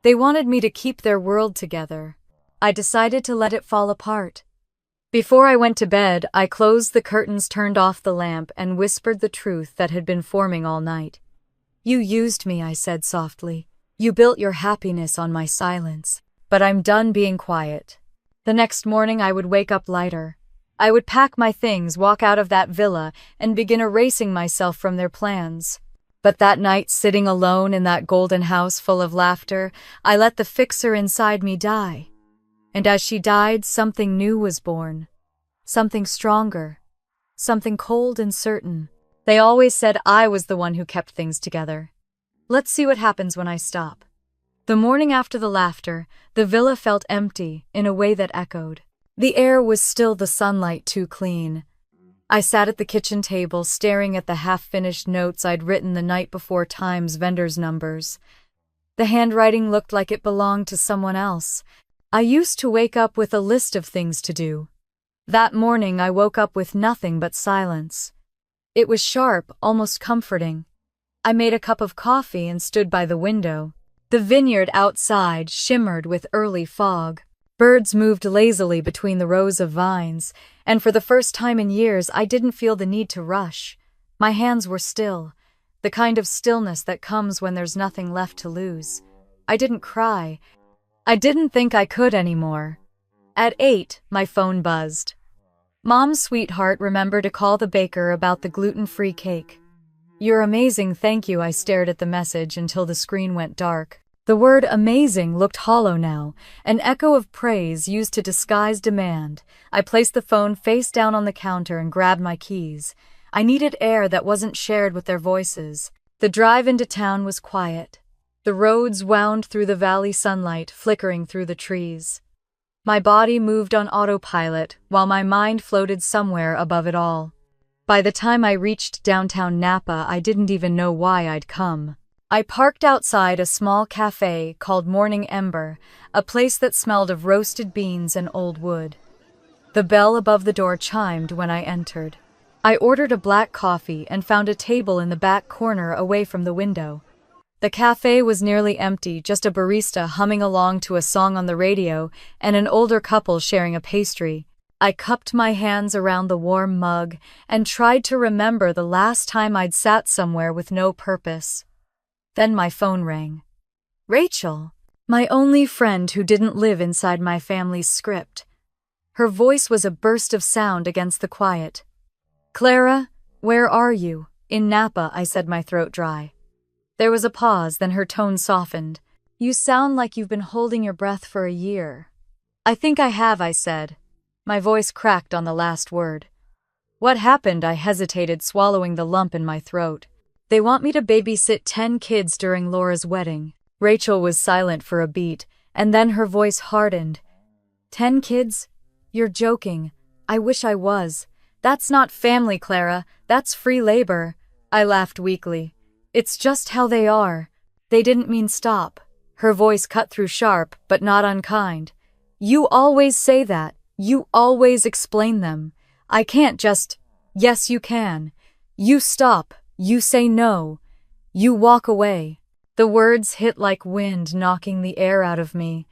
A: They wanted me to keep their world together. I decided to let it fall apart. Before I went to bed, I closed the curtains, turned off the lamp, and whispered the truth that had been forming all night. "You used me," I said softly. "You built your happiness on my silence. But I'm done being quiet." The next morning I would wake up lighter. I would pack my things, walk out of that villa, and begin erasing myself from their plans. But that night, sitting alone in that golden house full of laughter, I let the fixer inside me die. And as she died, something new was born. Something stronger. Something cold and certain. They always said I was the one who kept things together. Let's see what happens when I stop. The morning after the laughter, the villa felt empty in a way that echoed. The air was still, the sunlight too clean. I sat at the kitchen table, staring at the half-finished notes I'd written the night before, times, vendors' numbers. The handwriting looked like it belonged to someone else. I used to wake up with a list of things to do. That morning I woke up with nothing but silence. It was sharp, almost comforting. I made a cup of coffee and stood by the window. The vineyard outside shimmered with early fog. Birds moved lazily between the rows of vines, and for the first time in years I didn't feel the need to rush. My hands were still, the kind of stillness that comes when there's nothing left to lose. I didn't cry. I didn't think I could anymore. At 8, my phone buzzed. Mom's sweetheart, remember to call the baker about the gluten-free cake. "You're amazing, thank you." I stared at the message until the screen went dark. The word amazing looked hollow now, an echo of praise used to disguise demand. I placed the phone face down on the counter and grabbed my keys. I needed air that wasn't shared with their voices. The drive into town was quiet. The roads wound through the valley, sunlight flickering through the trees. My body moved on autopilot while my mind floated somewhere above it all. By the time I reached downtown Napa, I didn't even know why I'd come. I parked outside a small cafe called Morning Ember, a place that smelled of roasted beans and old wood. The bell above the door chimed when I entered. I ordered a black coffee and found a table in the back corner away from the window. The cafe was nearly empty, just a barista humming along to a song on the radio and an older couple sharing a pastry. I cupped my hands around the warm mug and tried to remember the last time I'd sat somewhere with no purpose. Then my phone rang. Rachel, my only friend who didn't live inside my family's script. Her voice was a burst of sound against the quiet. Clara, where are you? In Napa, I said, my throat dry. There was a pause, then her tone softened. You sound like you've been holding your breath for a year. I think I have, I said. My voice cracked on the last word. What happened? I hesitated, swallowing the lump in my throat. They want me to babysit 10 kids during Laura's wedding. Rachel was silent for a beat, and then her voice hardened. 10 kids? You're joking. I wish I was. That's not family, Clara. That's free labor. I laughed weakly. It's just how they are. They didn't mean stop. Her voice cut through sharp, but not unkind. You always say that. You always explain them. I can't just... Yes, you can. You stop. You say no. You walk away. The words hit like wind, knocking the air out of me.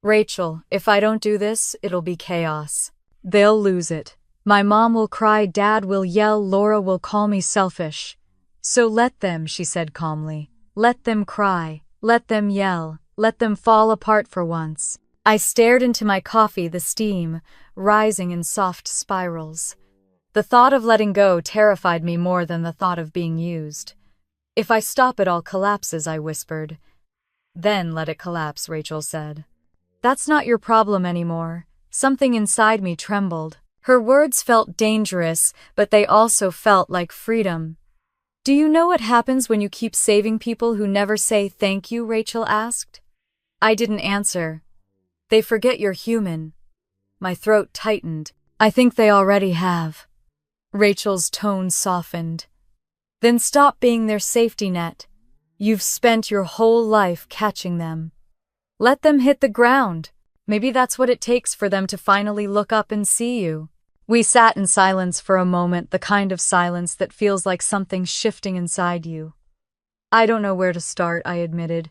A: Rachel, if I don't do this, it'll be chaos. They'll lose it. My mom will cry, Dad will yell, Laura will call me selfish. So let them, she said calmly. Let them cry. Let them yell. Let them fall apart for once. I stared into my coffee, the steam rising in soft spirals. The thought of letting go terrified me more than the thought of being used. If I stop, it all collapses, I whispered. Then let it collapse, Rachel said. That's not your problem anymore. Something inside me trembled. Her words felt dangerous, but they also felt like freedom. Do you know what happens when you keep saving people who never say thank you? Rachel asked. I didn't answer. They forget you're human. My throat tightened. I think they already have. Rachel's tone softened. Then stop being their safety net. You've spent your whole life catching them. Let them hit the ground. Maybe that's what it takes for them to finally look up and see you. We sat in silence for a moment, the kind of silence that feels like something shifting inside you. I don't know where to start, I admitted.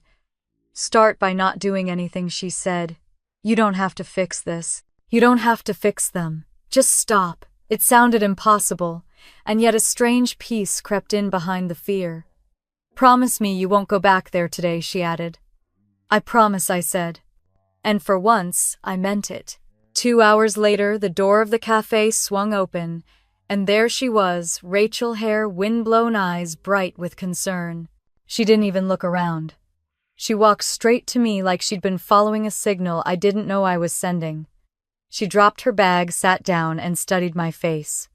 A: Start by not doing anything, she said. You don't have to fix this. You don't have to fix them. Just stop. It sounded impossible, and yet a strange peace crept in behind the fear. Promise me you won't go back there today, she added. I promise, I said. And for once, I meant it. 2 hours later, the door of the cafe swung open, and there she was, Rachel, hair, wind-blown eyes bright with concern. She didn't even look around. She walked straight to me like she'd been following a signal I didn't know I was sending. She dropped her bag, sat down, and studied my face.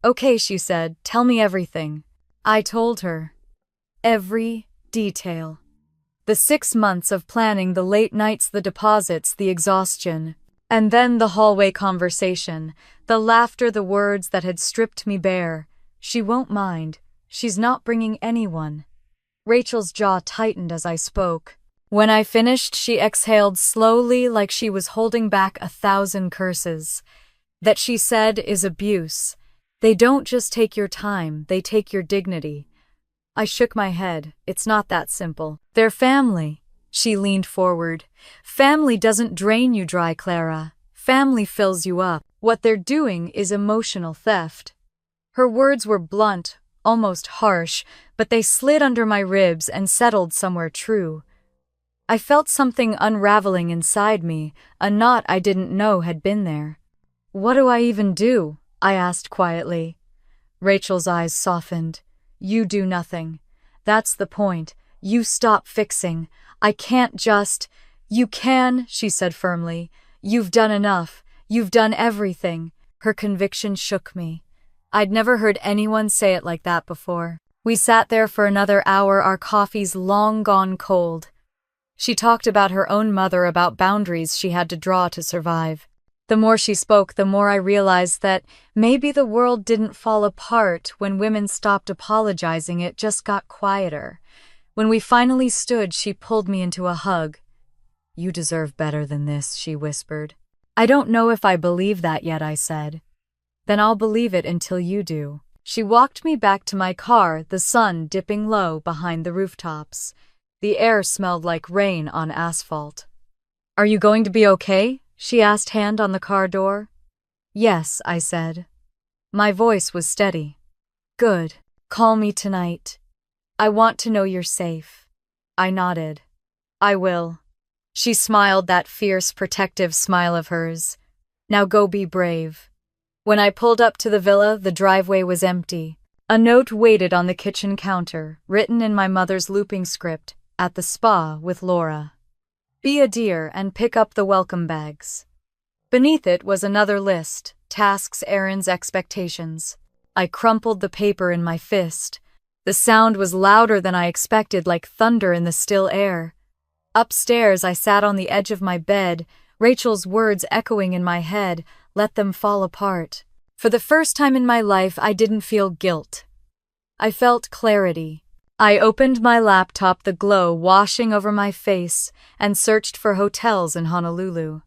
A: Okay, she said, tell me everything. I told her. Every detail. The 6 months of planning, the late nights, the deposits, the exhaustion. And then the hallway conversation, the laughter, the words that had stripped me bare. She won't mind. She's not bringing anyone. Rachel's jaw tightened as I spoke. When I finished, she exhaled slowly like she was holding back 1,000 curses. That, she said, is abuse. They don't just take your time, they take your dignity. I shook my head. It's not that simple. They're family. She leaned forward. Family doesn't drain you dry, Clara. Family fills you up. What they're doing is emotional theft. Her words were blunt, almost harsh, but they slid under my ribs and settled somewhere true. I felt something unraveling inside me, a knot I didn't know had been there. What do I even do? I asked quietly. Rachel's eyes softened. You do nothing. That's the point. You stop fixing. I can't just... You can, she said firmly. You've done enough. You've done everything. Her conviction shook me. I'd never heard anyone say it like that before. We sat there for another hour, our coffees long gone cold. She talked about her own mother, about boundaries she had to draw to survive. The more she spoke, the more I realized that maybe the world didn't fall apart when women stopped apologizing, it just got quieter. When we finally stood, she pulled me into a hug. "You deserve better than this," she whispered. "I don't know if I believe that yet," I said. "Then I'll believe it until you do." She walked me back to my car, the sun dipping low behind the rooftops. The air smelled like rain on asphalt. "Are you going to be okay?" she asked, hand on the car door. "Yes," I said. My voice was steady. "Good. Call me tonight. I want to know you're safe." I nodded. "I will." She smiled, that fierce, protective smile of hers. "Now go be brave." When I pulled up to the villa, the driveway was empty. A note waited on the kitchen counter, written in my mother's looping script, "At the spa with Laura. Be a dear and pick up the welcome bags." Beneath it was another list: tasks, errands, expectations. I crumpled the paper in my fist. The sound was louder than I expected, like thunder in the still air. Upstairs, I sat on the edge of my bed, Rachel's words echoing in my head, "Let them fall apart." For the first time in my life, I didn't feel guilt. I felt clarity. I opened my laptop, the glow washing over my face, and searched for hotels in Honolulu.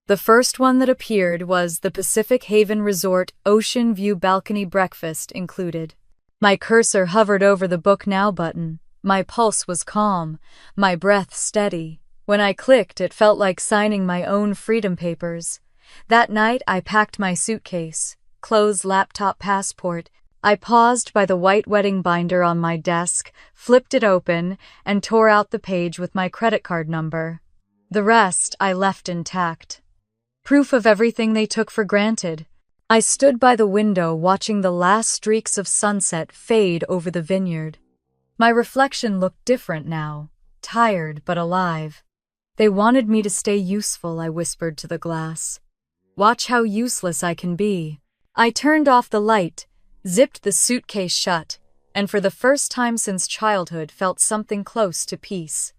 A: The first one that appeared was the Pacific Haven Resort, ocean view balcony, breakfast included. My cursor hovered over the Book Now button. My pulse was calm, my breath steady. When I clicked, it felt like signing my own freedom papers. That night, I packed my suitcase, clothes, laptop, passport. I paused by the white wedding binder on my desk, flipped it open, and tore out the page with my credit card number. The rest I left intact. Proof of everything they took for granted. I stood by the window watching the last streaks of sunset fade over the vineyard. My reflection looked different now, tired but alive. "They wanted me to stay useful," I whispered to the glass. "Watch how useless I can be." I turned off the light, zipped the suitcase shut, and for the first time since childhood felt something close to peace.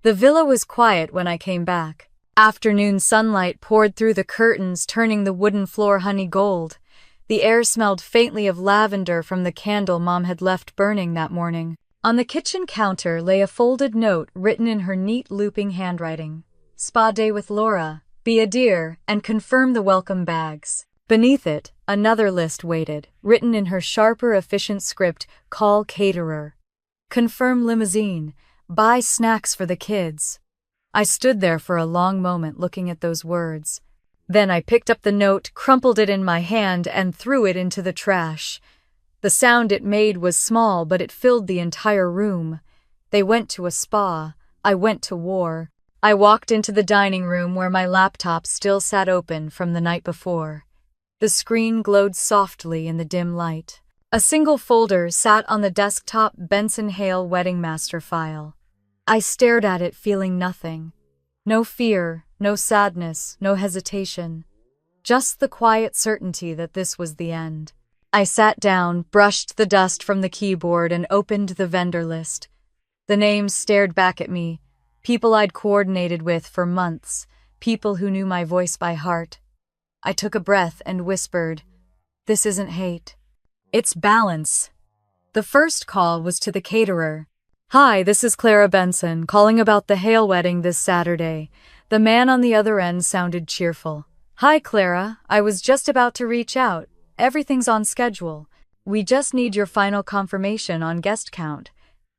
A: The villa was quiet when I came back. Afternoon sunlight poured through the curtains, turning the wooden floor honey gold. The air smelled faintly of lavender from the candle Mom had left burning that morning. On the kitchen counter lay a folded note written in her neat looping handwriting. "Spa day with Laura. Be a dear and confirm the welcome bags." Beneath it, another list waited, written in her sharper, efficient script: "Call caterer. Confirm limousine. Buy snacks for the kids." I stood there for a long moment looking at those words. Then I picked up the note, crumpled it in my hand, and threw it into the trash. The sound it made was small, but it filled the entire room. They went to a spa. I went to war. I walked into the dining room where my laptop still sat open from the night before. The screen glowed softly in the dim light. A single folder sat on the desktop: Benson Hale Wedding Master file. I stared at it, feeling nothing. No fear, no sadness, no hesitation. Just the quiet certainty that this was the end. I sat down, brushed the dust from the keyboard, and opened the vendor list. The names stared back at me. People I'd coordinated with for months. People who knew my voice by heart. I took a breath and whispered, "This isn't hate. It's balance." The first call was to the caterer. "Hi, this is Clara Benson, calling about the Hale wedding this Saturday." The man on the other end sounded cheerful. "Hi, Clara. I was just about to reach out. Everything's on schedule. We just need your final confirmation on guest count."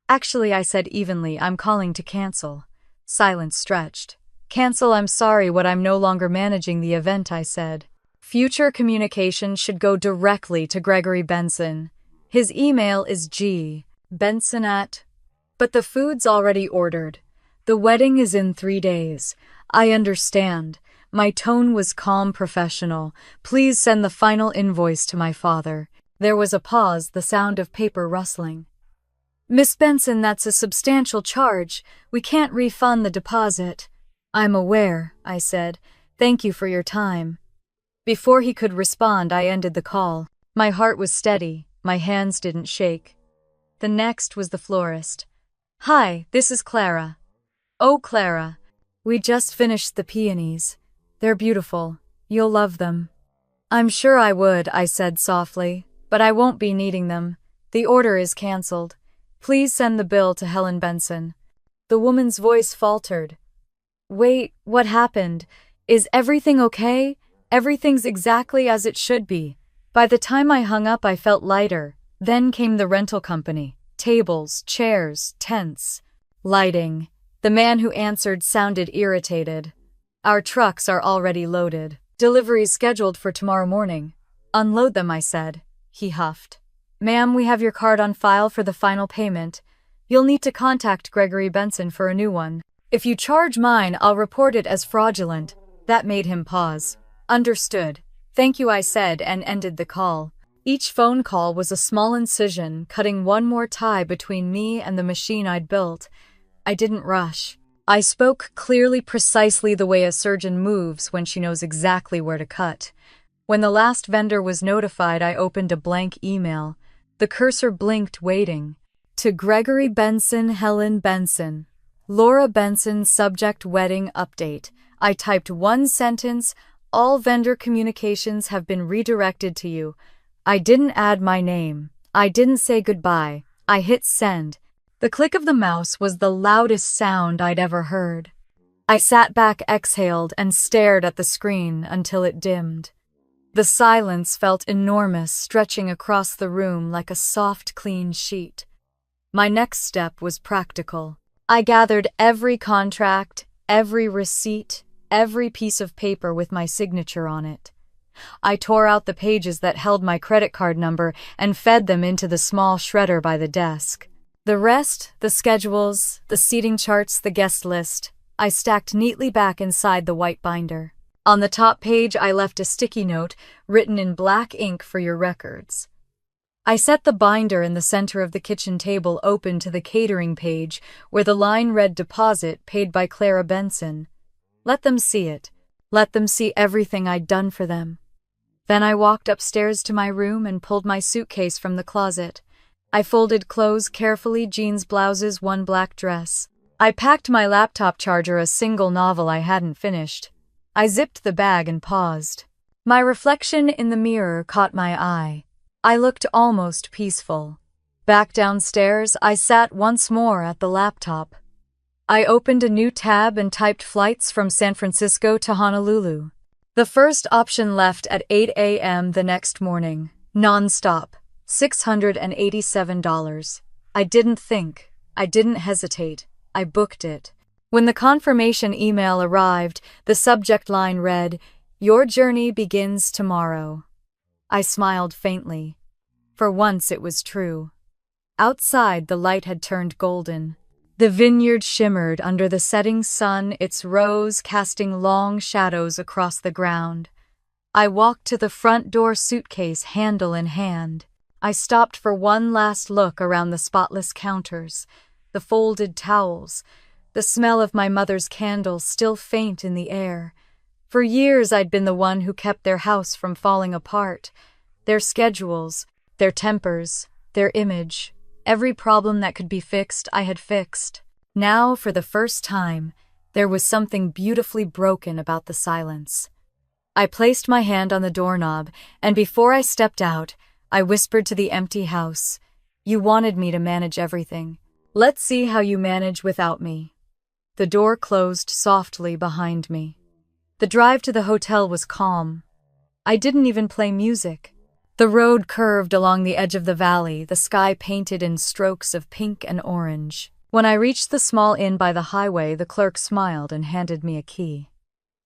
A: "Actually," I said evenly, "I'm calling to cancel." Silence stretched. "Cancel? I'm sorry, I'm no longer managing the event," I said. "Future communication should go directly to Gregory Benson. His email is g.benson@" "But the food's already ordered. The wedding is in 3 days. I understand." My tone was calm, professional. "Please send the final invoice to my father." There was a pause, the sound of paper rustling. "Miss Benson, that's a substantial charge. We can't refund the deposit." "I'm aware," I said. "Thank you for your time." Before he could respond, I ended the call. My heart was steady. My hands didn't shake. The next was the florist. "Hi, this is Clara." Oh, Clara, we just finished the peonies. They're beautiful. You'll love them. I'm sure I would, I said softly, but I won't be needing them. The order is cancelled. Please send the bill to Helen Benson. The woman's voice faltered. Wait, what happened? Is everything okay? Everything's exactly as it should be. By the time I hung up, I felt lighter. Then came the rental company. Tables, chairs, tents. Lighting. The man who answered sounded irritated. Our trucks are already loaded. Delivery's scheduled for tomorrow morning. Unload them, I said. He huffed. Ma'am, we have your card on file for the final payment. You'll need to contact Gregory Benson for a new one. If you charge mine, I'll report it as fraudulent. That made him pause. Understood. Thank you, I said, and ended the call. Each phone call was a small incision, cutting one more tie between me and the machine I'd built. I didn't rush. I spoke clearly, precisely the way a surgeon moves when she knows exactly where to cut. When the last vendor was notified, I opened a blank email. The cursor blinked, waiting. To Gregory Benson, Helen Benson. Laura Benson, subject wedding update. I typed one sentence. All vendor communications have been redirected to you. I didn't add my name. I didn't say goodbye. I hit send. The click of the mouse was the loudest sound I'd ever heard. I sat back, exhaled, and stared at the screen until it dimmed. The silence felt enormous, stretching across the room like a soft, clean sheet. My next step was practical. I gathered every contract, every receipt, every piece of paper with my signature on it. I tore out the pages that held my credit card number and fed them into the small shredder by the desk. The rest, the schedules, the seating charts, the guest list, I stacked neatly back inside the white binder. On the top page, I left a sticky note written in black ink for your records. I set the binder in the center of the kitchen table open to the catering page where the line read deposit paid by Clara Benson. Let them see it. Let them see everything I'd done for them. Then I walked upstairs to my room and pulled my suitcase from the closet. I folded clothes carefully, jeans, blouses, one black dress. I packed my laptop charger, a single novel I hadn't finished. I zipped the bag and paused. My reflection in the mirror caught my eye. I looked almost peaceful. Back downstairs, I sat once more at the laptop. I opened a new tab and typed flights from San Francisco to Honolulu. The first option left at 8 a.m. the next morning. Non-stop. $687. I didn't think. I didn't hesitate. I booked it. When the confirmation email arrived, the subject line read, "Your journey begins tomorrow." I smiled faintly. For once it was true. Outside, the light had turned golden. The vineyard shimmered under the setting sun, its rows casting long shadows across the ground. I walked to the front door, suitcase handle in hand. I stopped for one last look around the spotless counters, the folded towels, the smell of my mother's candles still faint in the air. For years I'd been the one who kept their house from falling apart. Their schedules, their tempers, their image. Every problem that could be fixed, I had fixed. Now, for the first time, there was something beautifully broken about the silence. I placed my hand on the doorknob, and before I stepped out, I whispered to the empty house, "You wanted me to manage everything. Let's see how you manage without me." The door closed softly behind me. The drive to the hotel was calm. I didn't even play music. The road curved along the edge of the valley, the sky painted in strokes of pink and orange. When I reached the small inn by the highway, the clerk smiled and handed me a key.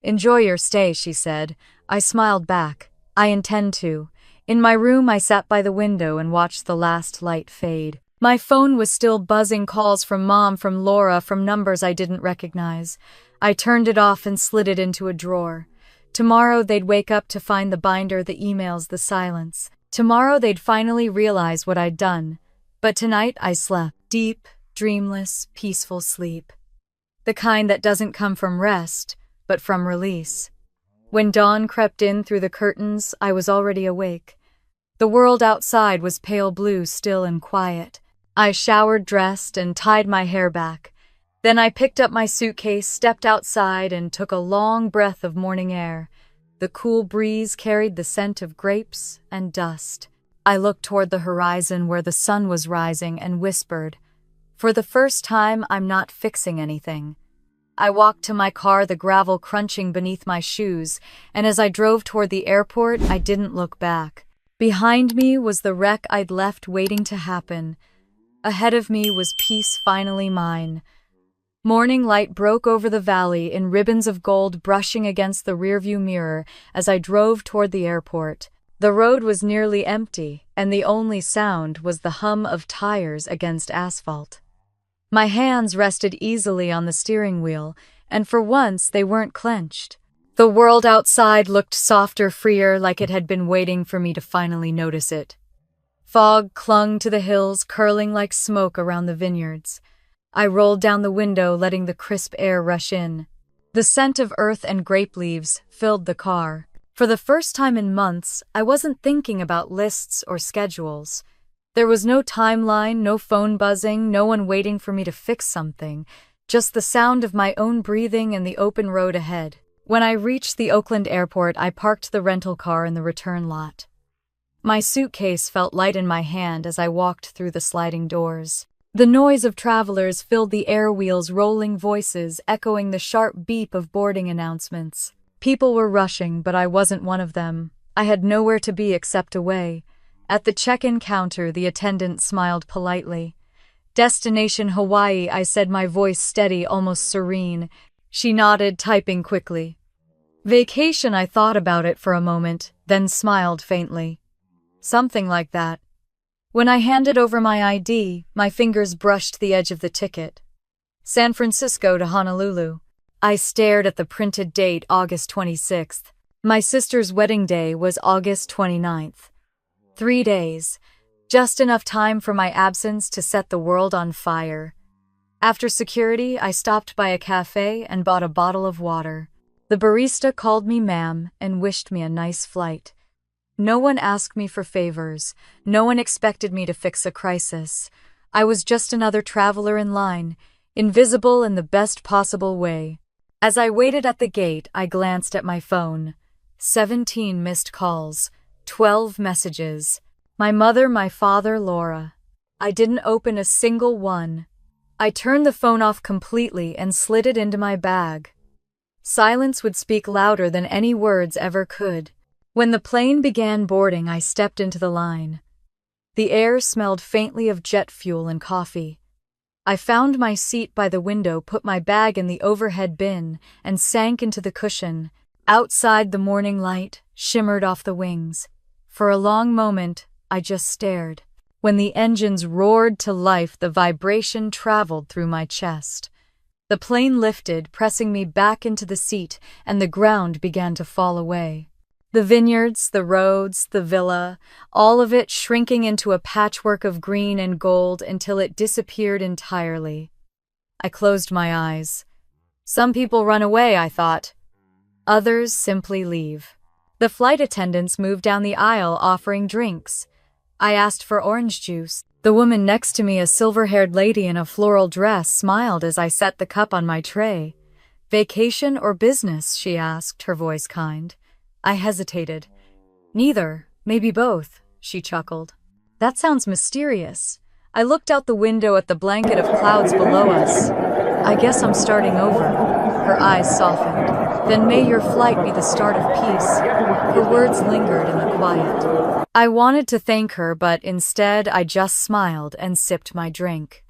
A: "Enjoy your stay," she said. I smiled back. "I intend to." In my room, I sat by the window and watched the last light fade. My phone was still buzzing, calls from Mom, from Laura, from numbers I didn't recognize. I turned it off and slid it into a drawer. Tomorrow they'd wake up to find the binder, the emails, the silence. Tomorrow they'd finally realize what I'd done. But tonight I slept. Deep, dreamless, peaceful sleep. The kind that doesn't come from rest, but from release. When dawn crept in through the curtains, I was already awake. The world outside was pale blue, still and quiet. I showered, dressed, and tied my hair back. Then I picked up my suitcase, stepped outside, and took a long breath of morning air. The cool breeze carried the scent of grapes and dust. I looked toward the horizon where the sun was rising and whispered, "For the first time, I'm not fixing anything." I walked to my car, the gravel crunching beneath my shoes, and as I drove toward the airport, I didn't look back. Behind me was the wreck I'd left waiting to happen. Ahead of me was peace finally mine. Morning light broke over the valley in ribbons of gold brushing against the rearview mirror as I drove toward the airport. The road was nearly empty, and the only sound was the hum of tires against asphalt. My hands rested easily on the steering wheel, and for once they weren't clenched. The world outside looked softer, freer, like it had been waiting for me to finally notice it. Fog clung to the hills, curling like smoke around the vineyards. I rolled down the window, letting the crisp air rush in. The scent of earth and grape leaves filled the car. For the first time in months, I wasn't thinking about lists or schedules. There was no timeline, no phone buzzing, no one waiting for me to fix something, just the sound of my own breathing and the open road ahead. When I reached the Oakland airport, I parked the rental car in the return lot. My suitcase felt light in my hand as I walked through the sliding doors. The noise of travelers filled the air wheels, rolling voices echoing the sharp beep of boarding announcements. People were rushing, but I wasn't one of them. I had nowhere to be except away. At the check-in counter, the attendant smiled politely. "Destination Hawaii," I said, my voice steady, almost serene. She nodded, typing quickly. "Vacation," I thought about it for a moment, then smiled faintly. "Something like that." When I handed over my ID, my fingers brushed the edge of the ticket. San Francisco to Honolulu. I stared at the printed date, August 26th. My sister's wedding day was August 29th. 3 days. Just enough time for my absence to set the world on fire. After security, I stopped by a cafe and bought a bottle of water. The barista called me ma'am and wished me a nice flight. No one asked me for favors. No one expected me to fix a crisis. I was just another traveler in line, invisible in the best possible way. As I waited at the gate, I glanced at my phone. 17 missed calls, 12 messages. My mother, my father, Laura. I didn't open a single one. I turned the phone off completely and slid it into my bag. Silence would speak louder than any words ever could. When the plane began boarding, I stepped into the line. The air smelled faintly of jet fuel and coffee. I found my seat by the window, put my bag in the overhead bin, and sank into the cushion. Outside, the morning light shimmered off the wings. For a long moment, I just stared. When the engines roared to life, the vibration traveled through my chest. The plane lifted, pressing me back into the seat, and the ground began to fall away. The vineyards, the roads, the villa, all of it shrinking into a patchwork of green and gold until it disappeared entirely. I closed my eyes. Some people run away, I thought. Others simply leave. The flight attendants moved down the aisle offering drinks. I asked for orange juice. The woman next to me, a silver-haired lady in a floral dress, smiled as I set the cup on my tray. "Vacation or business?" she asked, her voice kind. I hesitated. "Neither, maybe both," she chuckled. "That sounds mysterious." I looked out the window at the blanket of clouds below us. "I guess I'm starting over." Her eyes softened. "Then may your flight be the start of peace." Her words lingered in the quiet. I wanted to thank her, but instead I just smiled and sipped my drink.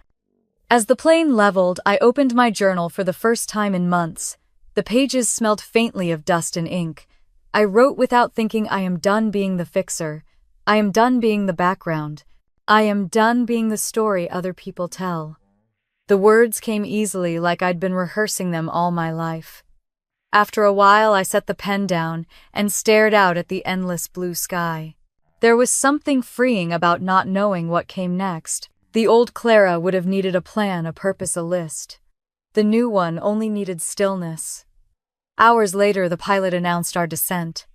A: As the plane leveled, I opened my journal for the first time in months. The pages smelled faintly of dust and ink. I wrote without thinking, "I am done being the fixer. I am done being the background. I am done being the story other people tell." The words came easily, like I'd been rehearsing them all my life. After a while, I set the pen down and stared out at the endless blue sky. There was something freeing about not knowing what came next. The old Clara would have needed a plan, a purpose, a list. The new one only needed stillness. Hours later, the pilot announced our descent.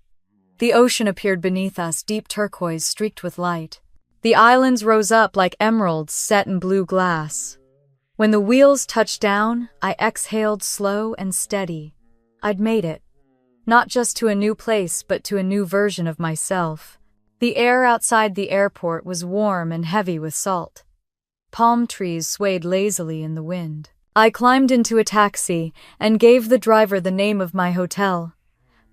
A: The ocean appeared beneath us, deep turquoise streaked with light. The islands rose up like emeralds set in blue glass. When the wheels touched down, I exhaled slow and steady. I'd made it. Not just to a new place, but to a new version of myself. The air outside the airport was warm and heavy with salt. Palm trees swayed lazily in the wind. I climbed into a taxi and gave the driver the name of my hotel.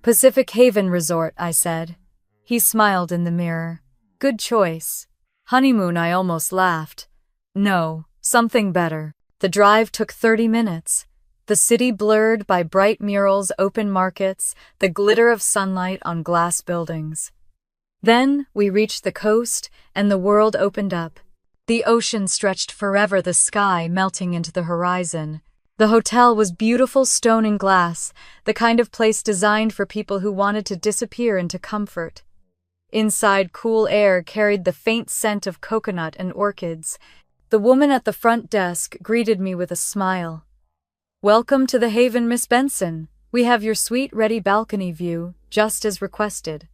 A: Pacific Haven Resort, I said. He smiled in the mirror. Good choice. Honeymoon, I almost laughed. No, something better. The drive took 30 minutes. The city blurred by bright murals, open markets, the glitter of sunlight on glass buildings. Then we reached the coast, and the world opened up. The ocean stretched forever, the sky melting into the horizon. The hotel was beautiful stone and glass, the kind of place designed for people who wanted to disappear into comfort. Inside, cool air carried the faint scent of coconut and orchids. The woman at the front desk greeted me with a smile. "Welcome to the Haven, Miss Benson. We have your suite-ready balcony view, just as requested."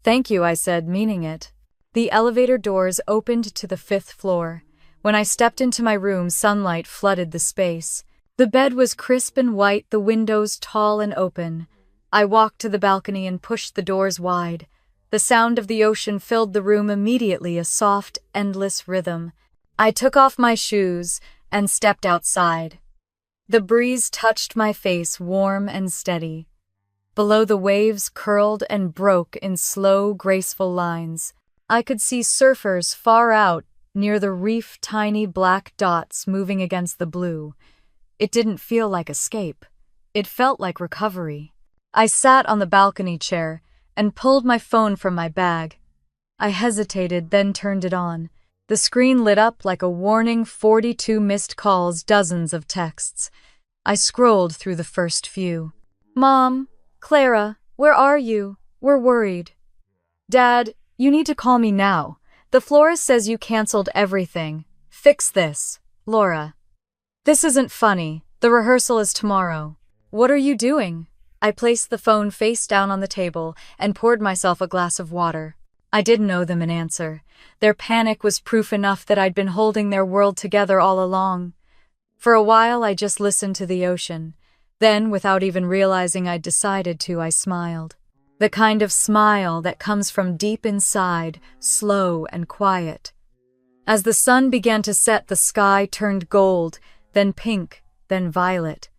A: "Thank you," I said, meaning it. The elevator doors opened to the 5th floor. When I stepped into my room, sunlight flooded the space. The bed was crisp and white, the windows tall and open. I walked to the balcony and pushed the doors wide. The sound of the ocean filled the room immediately, a soft, endless rhythm. I took off my shoes and stepped outside. The breeze touched my face, warm and steady. Below, the waves curled and broke in slow, graceful lines. I could see surfers far out near the reef, tiny black dots moving against the blue. It didn't feel like escape. It felt like recovery. I sat on the balcony chair and pulled my phone from my bag. I hesitated, then turned it on. The screen lit up like a warning, 42 missed calls, dozens of texts. I scrolled through the first few. "Mom, Clara, where are you? We're worried." "Dad, you need to call me now. The florist says you canceled everything. Fix this. Laura." "This isn't funny. The rehearsal is tomorrow." "What are you doing?" I placed the phone face down on the table and poured myself a glass of water. I didn't owe them an answer. Their panic was proof enough that I'd been holding their world together all along. For a while, I just listened to the ocean. Then, without even realizing I'd decided to, I smiled. The kind of smile that comes from deep inside, slow and quiet. As the sun began to set, the sky turned gold, then pink, then violet.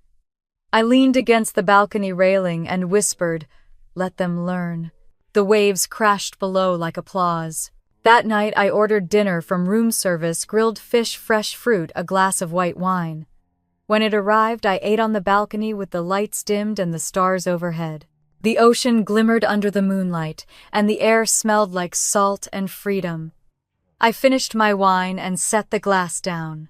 A: I leaned against the balcony railing and whispered, "Let them learn." The waves crashed below like applause. That night, I ordered dinner from room service, grilled fish, fresh fruit, a glass of white wine. When it arrived, I ate on the balcony with the lights dimmed and the stars overhead. The ocean glimmered under the moonlight, and the air smelled like salt and freedom. I finished my wine and set the glass down.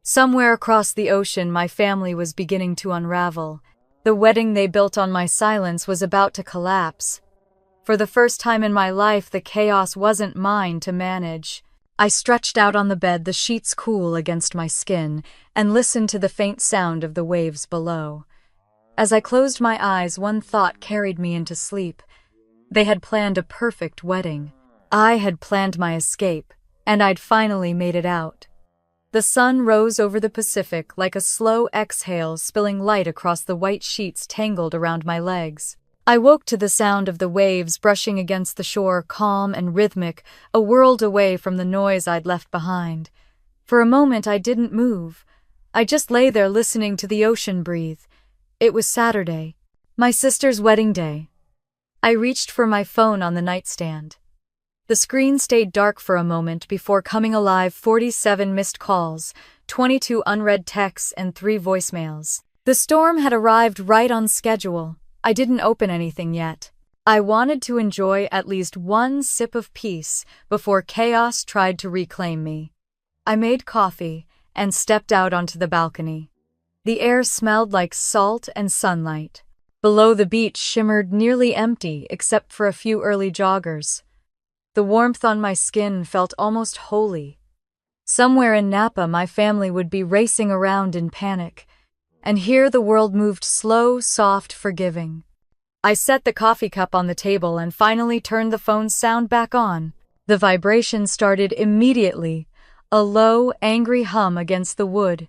A: Somewhere across the ocean, my family was beginning to unravel. The wedding they built on my silence was about to collapse. For the first time in my life, the chaos wasn't mine to manage. I stretched out on the bed, the sheets cool against my skin, and listened to the faint sound of the waves below. As I closed my eyes, one thought carried me into sleep. They had planned a perfect wedding. I had planned my escape, and I'd finally made it out. The sun rose over the Pacific like a slow exhale, spilling light across the white sheets tangled around my legs. I woke to the sound of the waves brushing against the shore, calm and rhythmic, a world away from the noise I'd left behind. For a moment, I didn't move. I just lay there listening to the ocean breathe. It was Saturday, my sister's wedding day. I reached for my phone on the nightstand. The screen stayed dark for a moment before coming alive. 47 missed calls, 22 unread texts, and 3 voicemails. The storm had arrived right on schedule. I didn't open anything yet. I wanted to enjoy at least one sip of peace before chaos tried to reclaim me. I made coffee and stepped out onto the balcony. The air smelled like salt and sunlight. Below, the beach shimmered nearly empty except for a few early joggers. The warmth on my skin felt almost holy. Somewhere in Napa, my family would be racing around in panic. And here the world moved slow, soft, forgiving. I set the coffee cup on the table and finally turned the phone's sound back on. The vibration started immediately, a low, angry hum against the wood.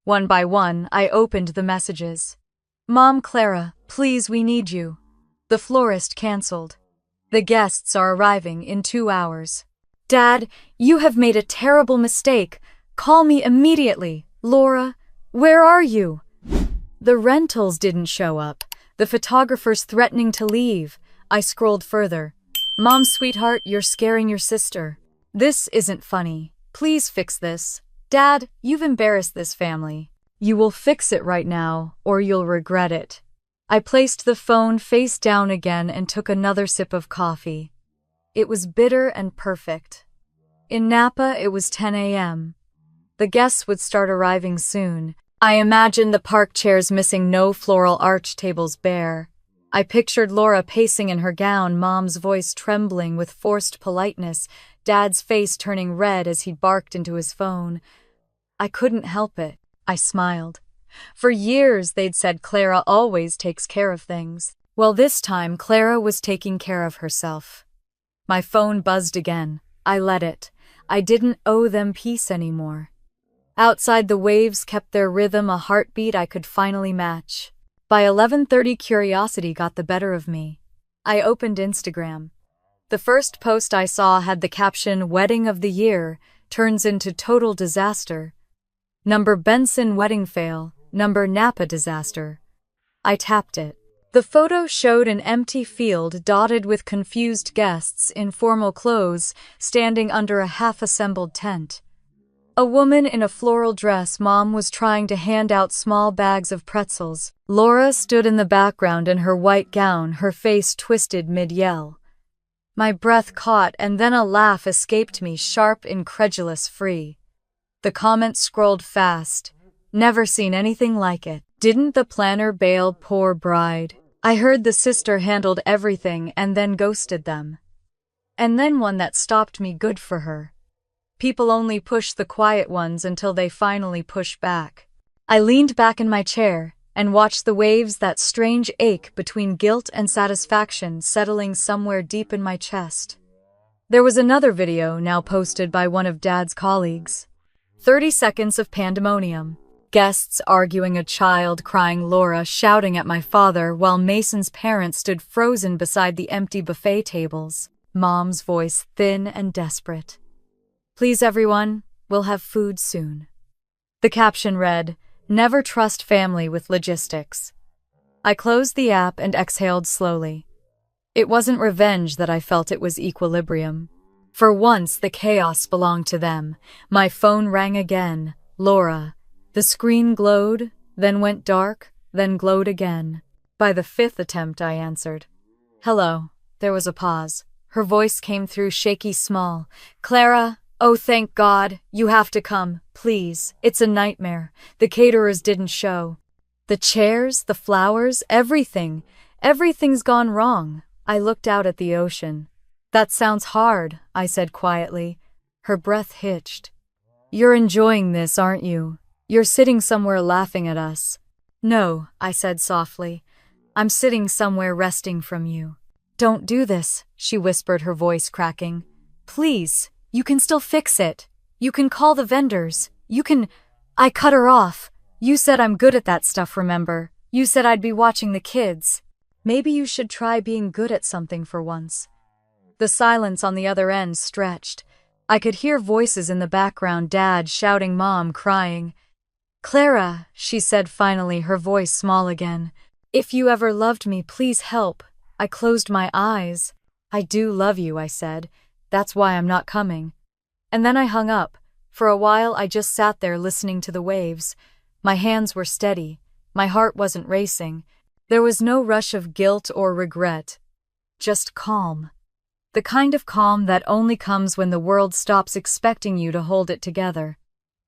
A: One by one, I opened the messages. Mom, Clara, please, we need you. The florist canceled. The guests are arriving in 2 hours. Dad, you have made a terrible mistake. Call me immediately. Laura, where are you? The rentals didn't show up. The photographer's threatening to leave. I scrolled further. Mom, sweetheart, you're scaring your sister. This isn't funny. Please fix this. Dad, you've embarrassed this family. You will fix it right now, or you'll regret it. I placed the phone face down again and took another sip of coffee. It was bitter and perfect. In Napa, it was 10 a.m. The guests would start arriving soon. I imagined the park chairs missing, no floral arch tables bare. I pictured Laura pacing in her gown, Mom's voice trembling with forced politeness, Dad's face turning red as he barked into his phone. I couldn't help it. I smiled. For years, they'd said Clara always takes care of things. Well, this time, Clara was taking care of herself. My phone buzzed again. I let it. I didn't owe them peace anymore. Outside, the waves kept their rhythm, a heartbeat I could finally match. By 11:30, curiosity got the better of me. I opened Instagram. The first post I saw had the caption, "Wedding of the Year turns into total disaster. Number Benson wedding fail, number Napa disaster." I tapped it. The photo showed an empty field dotted with confused guests in formal clothes standing under a half-assembled tent. A woman in a floral dress, Mom, was trying to hand out small bags of pretzels. Laura stood in the background in her white gown, her face twisted mid-yell. My breath caught, and then a laugh escaped me, sharp, incredulous, free. The comments scrolled fast. Never seen anything like it. Didn't the planner bail poor bride? I heard the sister handled everything and then ghosted them. And then one that stopped me, good for her. People only push the quiet ones until they finally push back. I leaned back in my chair and watched the waves, that strange ache between guilt and satisfaction settling somewhere deep in my chest. There was another video now posted by one of Dad's colleagues. 30 seconds of pandemonium. Guests arguing, a child crying, Laura shouting at my father while Mason's parents stood frozen beside the empty buffet tables. Mom's voice thin and desperate. Please everyone, we'll have food soon. The caption read, "Never trust family with logistics." I closed the app and exhaled slowly. It wasn't revenge that I felt, it was equilibrium. For once, the chaos belonged to them. My phone rang again. Laura. The screen glowed, then went dark, then glowed again. By the 5th attempt, I answered. "Hello." There was a pause. Her voice came through, shaky, small. "Clara, oh thank God, you have to come, please. It's a nightmare. The caterers didn't show. The chairs, the flowers, everything. Everything's gone wrong." I looked out at the ocean. "That sounds hard," I said quietly. Her breath hitched. "You're enjoying this, aren't you? You're sitting somewhere laughing at us." "No," I said softly. "I'm sitting somewhere resting from you." "Don't do this," she whispered, her voice cracking. "Please, you can still fix it. You can call the vendors. You can—" I cut her off. "You said I'm good at that stuff, remember? You said I'd be watching the kids. Maybe you should try being good at something for once." The silence on the other end stretched. I could hear voices in the background, Dad shouting, Mom crying. "Clara," she said finally, her voice small again. "If you ever loved me, please help." I closed my eyes. "I do love you," I said. "That's why I'm not coming." And then I hung up. For a while I just sat there listening to the waves. My hands were steady. My heart wasn't racing. There was no rush of guilt or regret. Just calm. The kind of calm that only comes when the world stops expecting you to hold it together.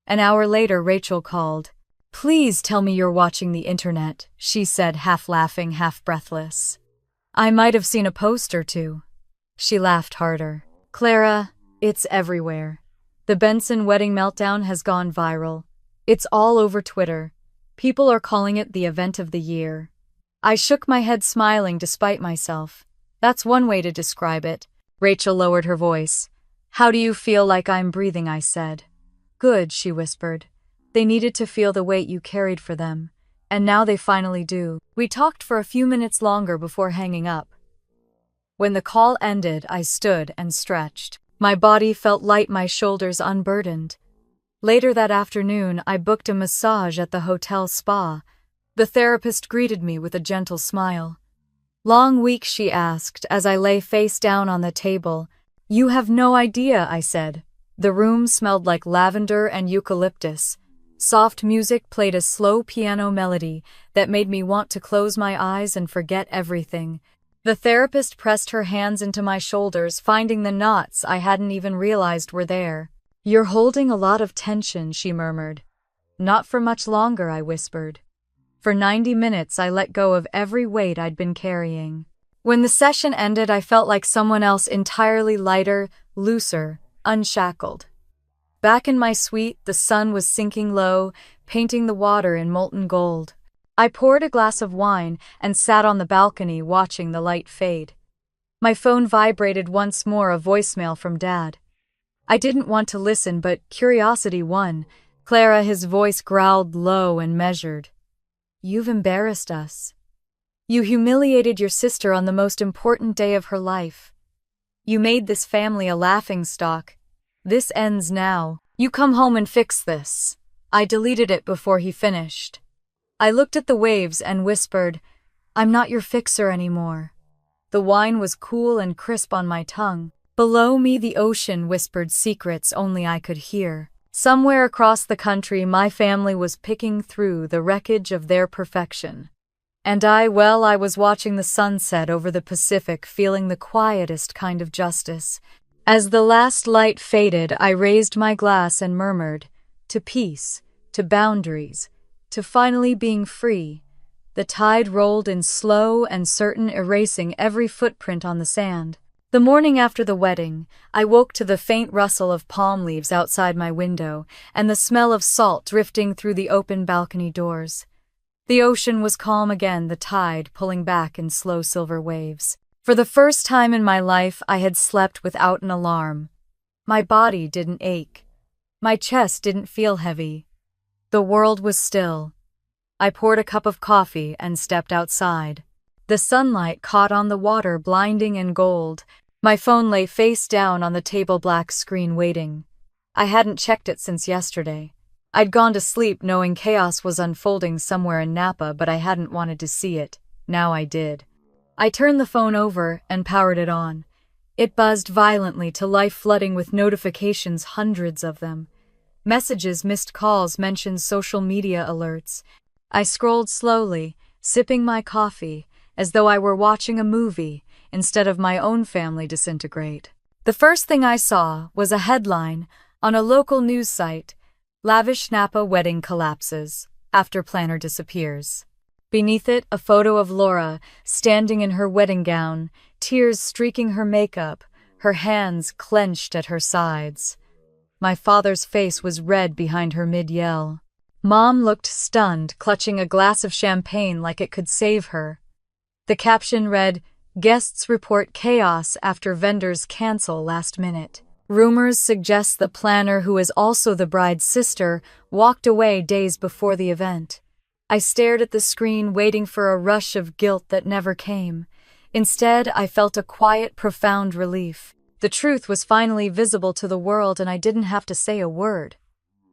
A: An hour later, Rachel called. "Please tell me you're watching the internet," she said, half laughing, half breathless. "I might have seen a post or two." She laughed harder. "Clara, it's everywhere. The Benson wedding meltdown has gone viral. It's all over Twitter. People are calling it the event of the year." I shook my head, smiling despite myself. "That's one way to describe it." Rachel lowered her voice. "How do you feel?" "Like I'm breathing," I said. "Good," she whispered. They needed to feel the weight you carried for them, and now they finally do. We talked for a few minutes longer before hanging up. When the call ended, I stood and stretched. My body felt light, my shoulders unburdened. Later that afternoon, I booked a massage at the hotel spa. The therapist greeted me with a gentle smile. "Long week?" she asked as I lay face down on the table. "You have no idea," I said. The room smelled like lavender and eucalyptus. Soft music played a slow piano melody that made me want to close my eyes and forget everything. The therapist pressed her hands into my shoulders, finding the knots I hadn't even realized were there. "You're holding a lot of tension," she murmured. "Not for much longer," I whispered. For 90 minutes, I let go of every weight I'd been carrying. When the session ended, I felt like someone else, entirely lighter, looser, unshackled. Back in my suite, the sun was sinking low, painting the water in molten gold. I poured a glass of wine and sat on the balcony watching the light fade. My phone vibrated once more, a voicemail from Dad. I didn't want to listen, but curiosity won. "Clara," his voice growled low and measured. "You've embarrassed us. You humiliated your sister on the most important day of her life. You made this family a laughingstock. This ends now. You come home and fix this." I deleted it before he finished. I looked at the waves and whispered, "I'm not your fixer anymore." The wine was cool and crisp on my tongue. Below me, the ocean whispered secrets only I could hear. Somewhere across the country, my family was picking through the wreckage of their perfection. And I was watching the sunset over the Pacific, feeling the quietest kind of justice. As the last light faded, I raised my glass and murmured, "To peace, to boundaries, to finally being free." The tide rolled in, slow and certain, erasing every footprint on the sand. The morning after the wedding, I woke to the faint rustle of palm leaves outside my window and the smell of salt drifting through the open balcony doors. The ocean was calm again, the tide pulling back in slow silver waves. For the first time in my life, I had slept without an alarm. My body didn't ache. My chest didn't feel heavy. The world was still. I poured a cup of coffee and stepped outside. The sunlight caught on the water, blinding in gold. My phone lay face down on the table, black screen waiting. I hadn't checked it since yesterday. I'd gone to sleep knowing chaos was unfolding somewhere in Napa, but I hadn't wanted to see it. Now I did. I turned the phone over and powered it on. It buzzed violently to life, flooding with notifications, hundreds of them. Messages, missed calls, mentions, social media alerts. I scrolled slowly, sipping my coffee, as though I were watching a movie instead of my own family disintegrate. The first thing I saw was a headline on a local news site: "Lavish Napa wedding collapses after planner disappears." Beneath it, a photo of Laura standing in her wedding gown, tears streaking her makeup, her hands clenched at her sides. My father's face was red behind her mid-yell. Mom looked stunned, clutching a glass of champagne like it could save her. The caption read, "Guests report chaos after vendors cancel last minute. Rumors suggest the planner, who is also the bride's sister, walked away days before the event." I stared at the screen, waiting for a rush of guilt that never came. Instead, I felt a quiet, profound relief. The truth was finally visible to the world, and I didn't have to say a word.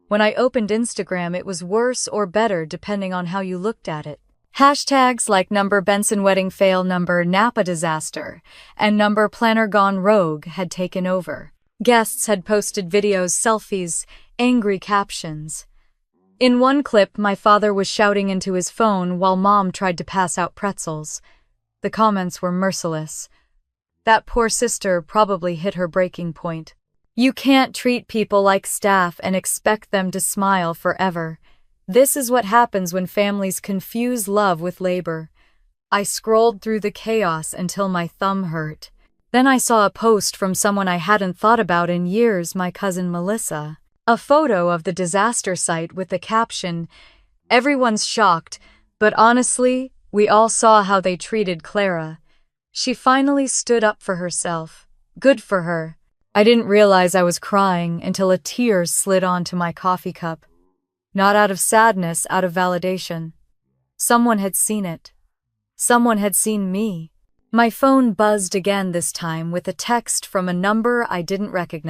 A: When I opened Instagram, it was worse or better depending on how you looked at it. Hashtags like #Benson wedding fail, #Napa disaster, and #planner gone rogue had taken over. Guests had posted videos, selfies, angry captions. In one clip, my father was shouting into his phone while Mom tried to pass out pretzels. The comments were merciless. That poor sister probably hit her breaking point. You can't treat people like staff and expect them to smile forever. This is what happens when families confuse love with labor. I scrolled through the chaos until my thumb hurt. Then I saw a post from someone I hadn't thought about in years, my cousin Melissa. A photo of the disaster site with the caption, "Everyone's shocked, but honestly, we all saw how they treated Clara. She finally stood up for herself. Good for her." I didn't realize I was crying until a tear slid onto my coffee cup. Not out of sadness, out of validation. Someone had seen it. Someone had seen me. My phone buzzed again this time with a text from a number I didn't recognize.